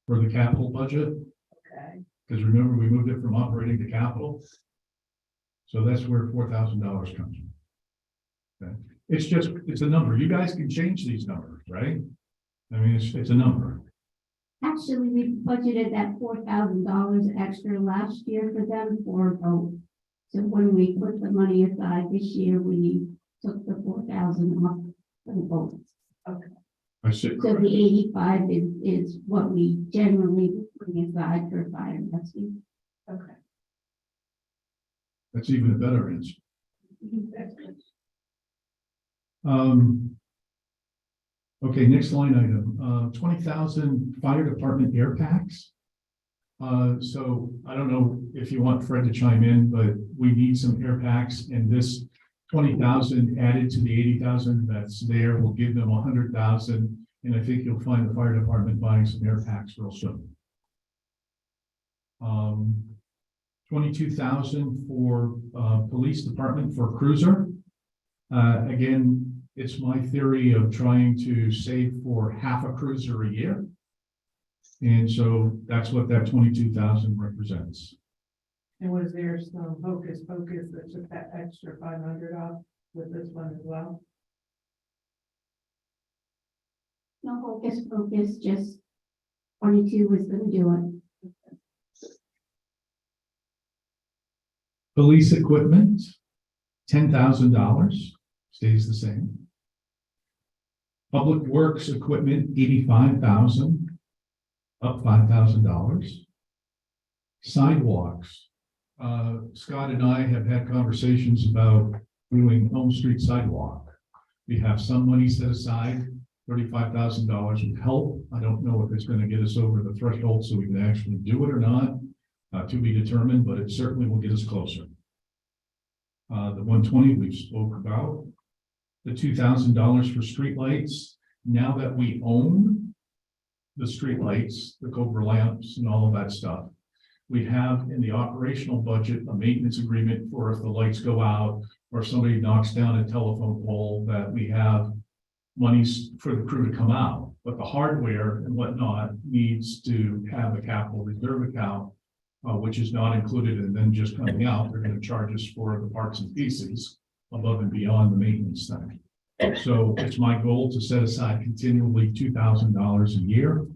for the capital budget, Okay. because remember, we moved it from operating to capital. So that's where $4,000 comes from. Okay. It's a number. You guys can change these numbers, right? I mean, it's a number. Actually, we budgeted that $4,000 extra last year for them for both. So when we put the money aside this year, we took the $4,000 off for the boats. I see. So the 85 is what we generally put aside for fire and rescue. Okay. That's even a better answer. Excellent. Okay, next line item, 20,000 fire department air packs. So I don't know if you want Fred to chime in, but we need some air packs, and this 20,000 added to the 80,000 that's there will give them 100,000. And I think you'll find the fire department buying some air packs real soon. 22,000 for police department for cruiser. Again, it's my theory of trying to save for half a cruiser a year. And so that's what that 22,000 represents. And was there some hocus pocus that took that extra 500 off with this one as well? No hocus pocus, just 22 was gonna do it. Police equipment, $10,000, stays the same. Public Works equipment, $85,000, up $5,000. Sidewalks, Scott and I have had conversations about doing Elm Street sidewalk. We have some money set aside, $35,000 would help. I don't know if it's gonna get us over the threshold so we can actually do it or not, to be determined, but it certainly will get us closer. The 120 we spoke about, the $2,000 for streetlights. Now that we own the streetlights, the Cobra lamps and all of that stuff, we have in the operational budget, a maintenance agreement for if the lights go out or somebody knocks down a telephone pole, that we have monies for the crew to come out. But the hardware and whatnot needs to have a capital reserve account, which is not included and then just coming out. They're going to charge us for the parts and pieces above and beyond the maintenance thing. So it's my goal to set aside continually $2,000 a year.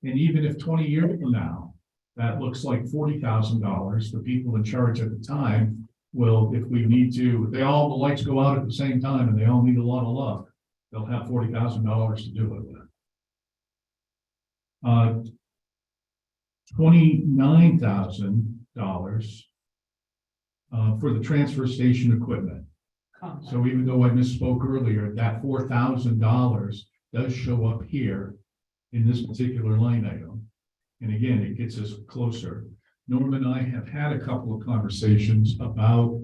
And even if 20 years from now, that looks like $40,000, the people in charge at the time will, if we need to, the lights go out at the same time and they all need a lot of love, they'll have $40,000 to do it with. $29,000 for the transfer station equipment. So even though I misspoke earlier, that $4,000 does show up here in this particular line item. And again, it gets us closer. Norm and I have had a couple of conversations about,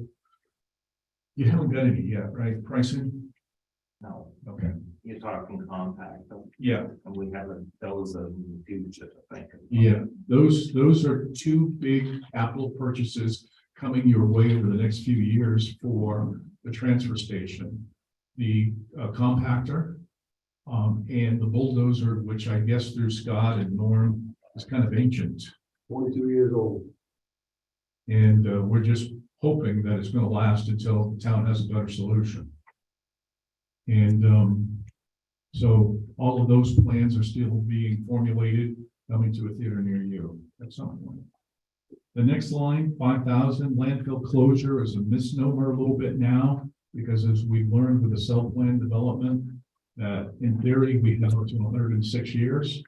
you haven't got any yet, right? Pricing? No, Okay. you're talking compact. Yeah. And we have those in the future, I think. Yeah, those are two big capital purchases coming your way over the next few years for the transfer station. The compactor and the bulldozer, which I guess through Scott and Norm is kind of ancient. 22 years old. And we're just hoping that it's going to last until the town has a better solution. And so all of those plans are still being formulated, coming to a theater near you at some point. The next line, 5,000, landfill closure is a misnomer a little bit now, because as we've learned with the cell plan development, that in theory, we have up to 106 years.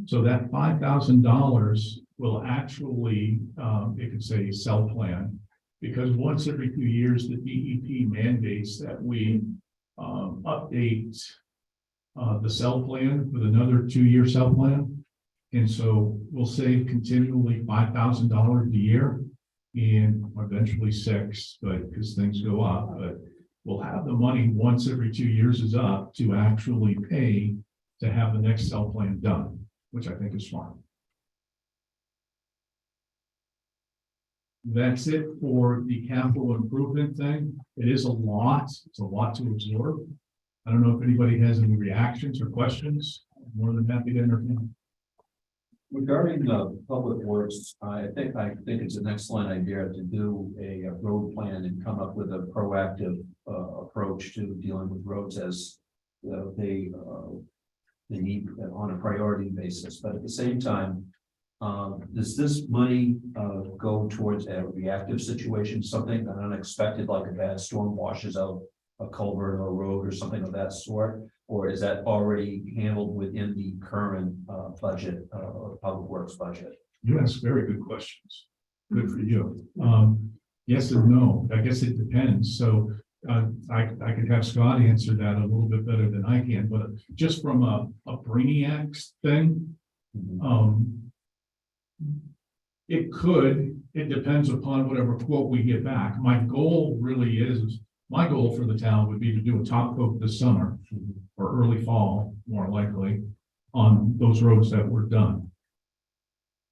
So that $5,000 will actually, it could say cell plan, because once every 2 years, the DEP mandates that we update the cell plan with another 2-year cell plan. And so we'll save continually $5,000 a year and eventually $6,000, but because things go up, but we'll have the money once every 2 years is up to actually pay to have the next cell plan done, which I think is smart. That's it for the capital improvement thing. It is a lot. It's a lot to absorb. I don't know if anybody has any reactions or questions. I'm more than happy to entertain. Regarding the public works, I think it's an excellent idea to do a road plan and come up with a proactive approach to dealing with roads as they need on a priority basis. But at the same time, does this money go towards a reactive situation, something unexpected like a bad storm washes out a culvert or a road or something of that sort? Or is that already handled within the current budget, public works budget? You ask very good questions. Good for you. Yes and no. I guess it depends. So I could have Scott answer that a little bit better than I can, but just from a Brainiacs thing, it depends upon whatever quote we get back. My goal really is, my goal for the town would be to do a top coat this summer or early fall, more likely, on those roads that were done.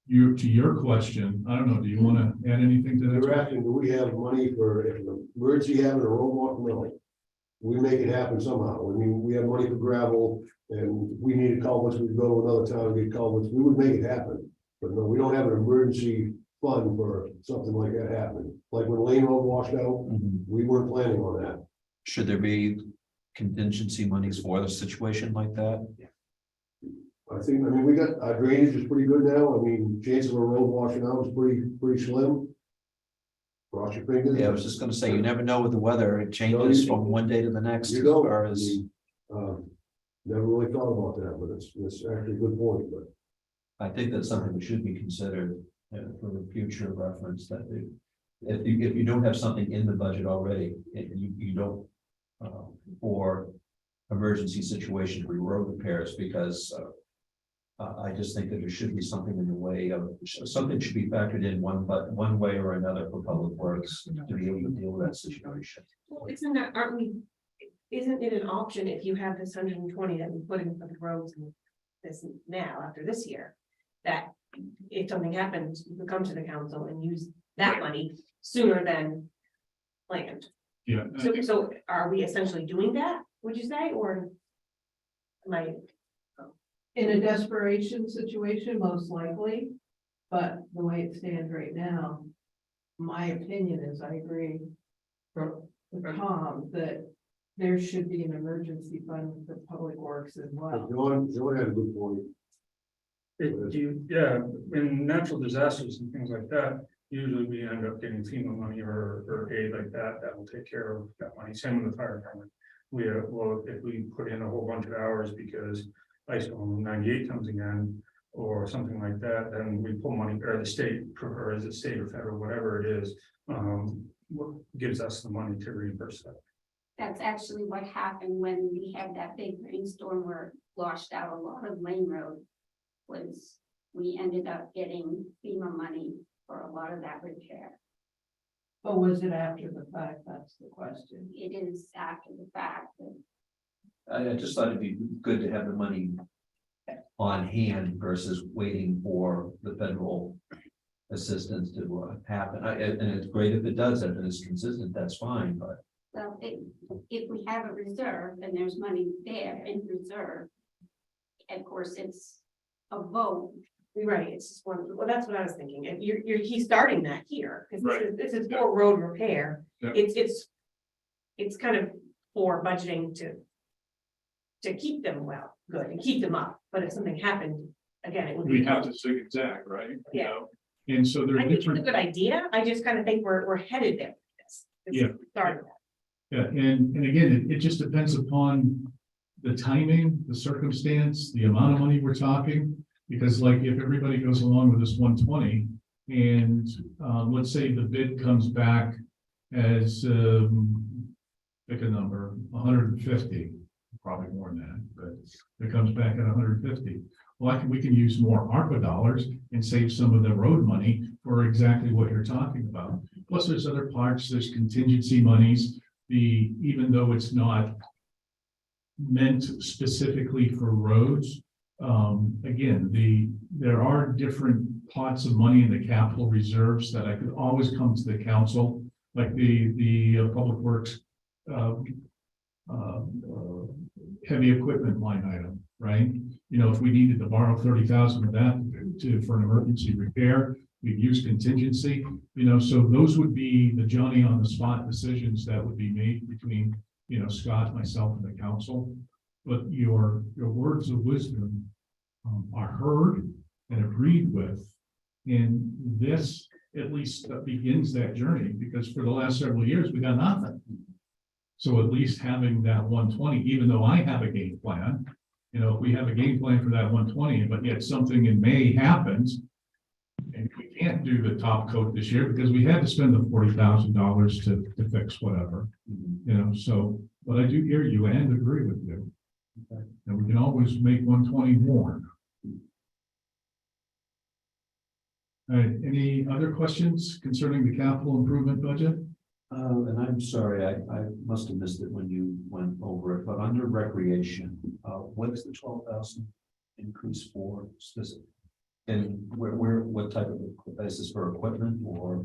To your question, I don't know, do you want to add anything to that? They're asking, do we have money for if an emergency having a road walk? No. We make it happen somehow. I mean, we have money for gravel and we needed culverts, we'd go to another town and get culverts. We would make it happen. But no, we don't have an emergency fund for something like that happening. Like when Lane Road washed out, we weren't planning on that. Should there be contingency monies for a situation like that? I think, I mean, we got, our drainage is pretty good now. I mean, chances of a road washing out is pretty slim. Cross your fingers. Yeah, I was just gonna say, you never know with the weather, it changes from one day to the next. You as don't, far I as- mean, never really thought about that, but it's actually a good point, but. I think that's something that should be considered for the future reference that if you don't have something in the budget already, and you don't for emergency situations, road repairs, because I just think that there should be something in the way of, something should be factored in one way or another for public works to be able to deal with that situation. Well, isn't it an option if you have this 120 that we put in for the roads and this now after this year? That if something happens, you can come to the council and use that money sooner than planned. Yeah. So are we essentially doing that, would you say, or? Am I? In a desperation situation, most likely, but the way it stands right now, my opinion is, I agree with Tom, that there should be an emergency fund for public works as well. John had a good point. Yeah, in natural disasters and things like that, usually we end up getting FEMA money or aid like that, that will take care of that money. Same with the fire department. Well, if we put in a whole bunch of hours because ice storm 98 comes again, or something like that, then we pull money, or the state, or is it state or federal, whatever it is, gives us the money to reimburse that. That's actually what happened when we had that big rainstorm where it washed out a lot of Lane Road. Was we ended up getting FEMA money for a lot of that repair. But was it after the fact? That's the question. It is after the fact. I just thought it'd be good to have the money on hand versus waiting for the federal assistance to happen. And it's great if it does, if it's consistent, that's fine, but. Well, if we have a reserve and there's money there in reserve, of course, it's a vote. Right, it's just one, well, that's what I was thinking, and he's starting that here, because Right. this is for road repair. Yeah. It's kind of for budgeting to keep them good and keep them up, but if something happened, again, it would be. We have to zigzag, right? You Yeah. know? And so there I are think it's a different, good idea, I just kind of think we're headed there with this. Yeah. Starting that. yeah, and again, it just depends upon the timing, the circumstance, the amount of money we're talking. Because like if everybody goes along with this 120 and let's say the bid comes back as pick a number, 150, probably more than that, but it comes back at 150. Well, we can use more ARPA dollars and save some of the road money for exactly what you're talking about. Plus there's other parts, there's contingency monies, even though it's not meant specifically for roads. Again, there are different pots of money in the capital reserves that I could always come to the council, like the public works heavy equipment line item, right? You know, if we needed to borrow 30,000 of that for an emergency repair, we've used contingency, you know, so those would be the Johnny on the spot decisions that would be made between, you know, Scott, myself, and the council. But your words of wisdom are heard and agreed with. And this at least begins that journey, because for the last several years, we got nothing. So at least having that 120, even though I have a game plan, you know, if we have a game plan for that 120, but yet something in May happens, and we can't do the top coat this year because we had to spend the $40,000 to fix whatever, you know, so, but I do hear you and agree with you. And we can always make 120 more. All right, any other questions concerning the capital improvement budget? And I'm sorry, I must have missed it when you went over it, but under recreation, what is the 12,000 increase for specific? And what type of, is this for equipment or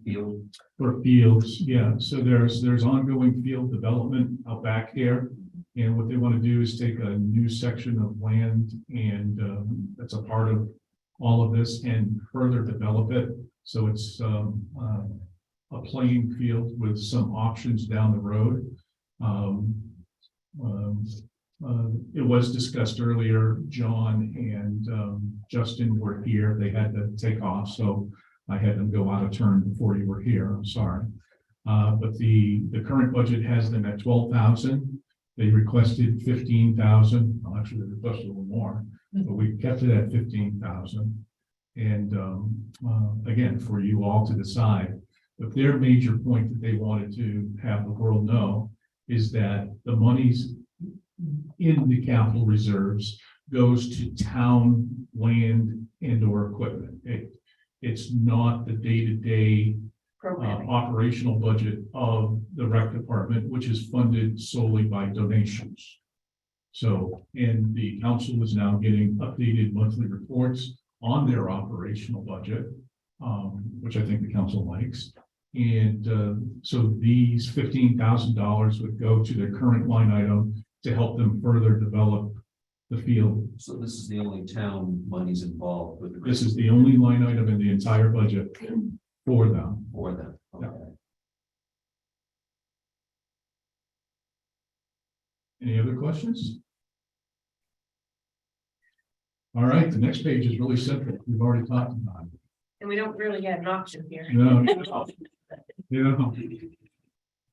field? For fields, yeah, so there's ongoing field development out back here. And what they want to do is take a new section of land and that's a part of all of this and further develop it. So it's a playing field with some options down the road. it was discussed earlier, John and Justin were here. They had to take off, so I had them go out of turn before you were here. I'm sorry. But the current budget has them at 12,000. They requested 15,000. Well, actually, they requested a little more, but we kept it at 15,000. And again, for you all to decide. But their major point that they wanted to have the world know is that the monies in the capital reserves goes to town land and or equipment. It's not the day-to-day operational budget of the rec department, which is funded solely by donations. So, and the council is now getting updated monthly reports on their operational budget, which I think the council likes. And so these $15,000 would go to their current line item to help them further develop the field. So this is the only town monies involved with. This is the only line item in the entire budget for them. For them, okay. Any other questions? All right, the next page is really simple. We've already talked about it. And we don't really get an option here. No. Yeah,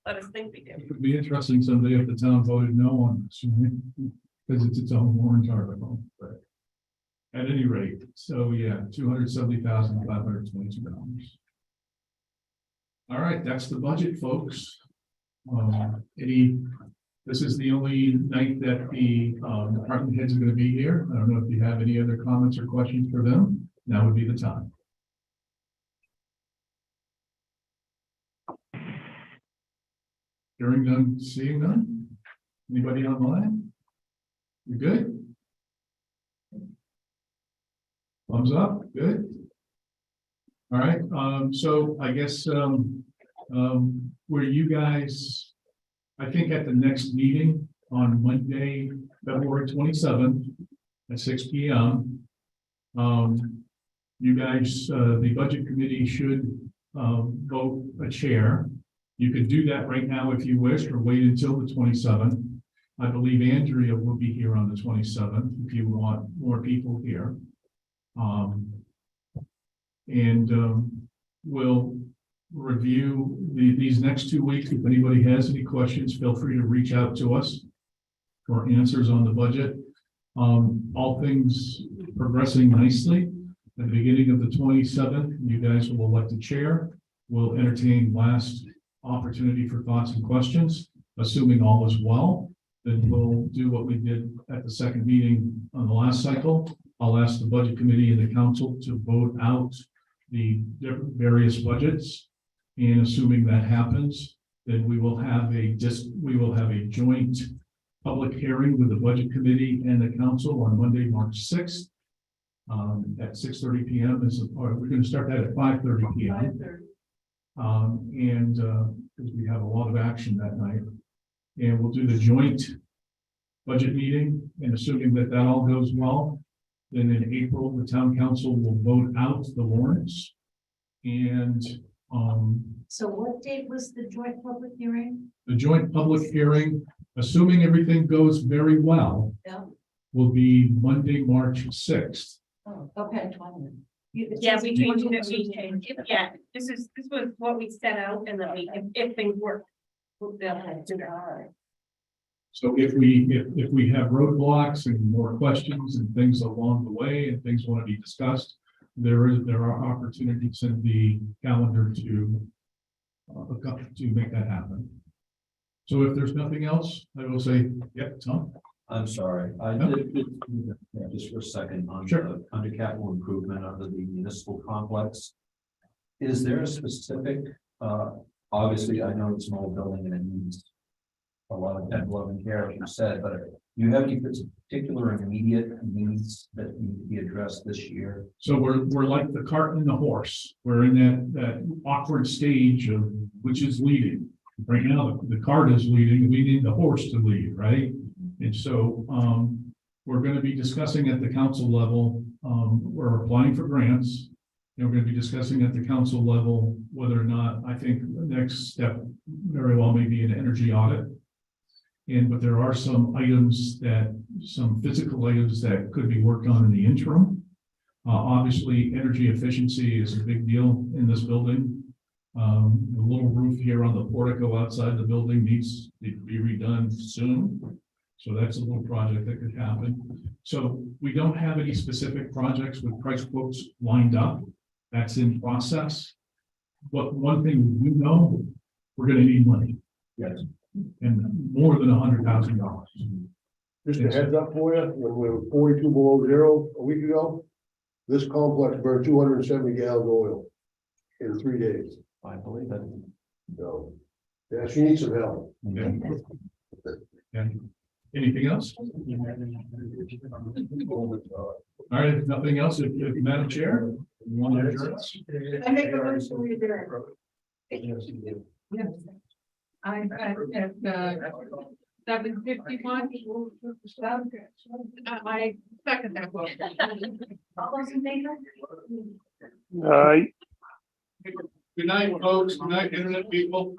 Let us think we do. it would be interesting someday if the town voted no on this, right? Because it's its own warrant article, but at any rate, so yeah, $270,522. All right, that's the budget, folks. This is the only night that the department heads are going to be here. I don't know if you have any other comments or questions for them. Now would be the time. Hearing none, seeing none. Anybody online? You good? Thumbs up, good. All right, so I guess where you guys, I think at the next meeting on Monday, February 27th at 6 p.m. You guys, the budget committee should vote a chair. You could do that right now if you wish, or wait until the 27th. I believe Andrea will be here on the 27th if you want more people here. We'll review these next 2 weeks. If anybody has any questions, feel free to reach out to us for answers on the budget. All things progressing nicely. At the beginning of the 27th, you guys will elect a chair. We'll entertain last opportunity for thoughts and questions. Assuming all is well, then we'll do what we did at the second meeting on the last cycle. I'll ask the budget committee and the council to vote out the various budgets. And assuming that happens, then we will have a joint public hearing with the budget committee and the council on Monday, March 6th. At 6:30 p.m. We're going to start that at 5:30 p.m. Because we have a lot of action that night. And we'll do the joint budget meeting, and assuming that all goes well, then in April, the town council will vote out the warrants. And So what date was the joint public hearing? the joint public hearing, assuming everything goes very well, Yeah. will be Monday, March 6th. Oh, okay. Yeah, we changed it. Yeah, this was what we set out, and then if things work. We'll do that. So if we have roadblocks and more questions and things along the way and things want to be discussed, there are opportunities in the calendar to make that happen. So if there's nothing else, I will say, yep, Tom. I'm sorry, I did, just for a second, on Sure. the, under capital improvement, under the municipal complex. Is there a specific, obviously, I know it's an old building and it needs a lot of love and care, as you said, but do you have any particular immediate needs that need to be addressed this year? So we're like the cart and the horse. We're in that awkward stage of which is leading. Right now, the cart is leading, we need the horse to lead, right? And so we're going to be discussing at the council level, we're applying for grants. And we're going to be discussing at the council level whether or not, I think the next step very well may be an energy audit. But there are some items some physical items that could be worked on in the interim. Obviously, energy efficiency is a big deal in this building. The little roof here on the portico outside the building needs to be redone soon. So that's a little project that could happen. So we don't have any specific projects with price quotes lined up. That's in process. But one thing we know, we're gonna need money. Yes. And more than $100,000. Just a heads up for you, when we were 42 below zero a week ago, this complex burned 270 gallons of oil in 3 days. I believe that. So, yeah, she needs some help. Yeah. Anything else? All right, if nothing else, if Madam Chair, you want to adjourn us? I make a motion to adjourn. Yes. I'm at 7:51. I second that one. All those in favor? Good night, folks. Good night, internet people.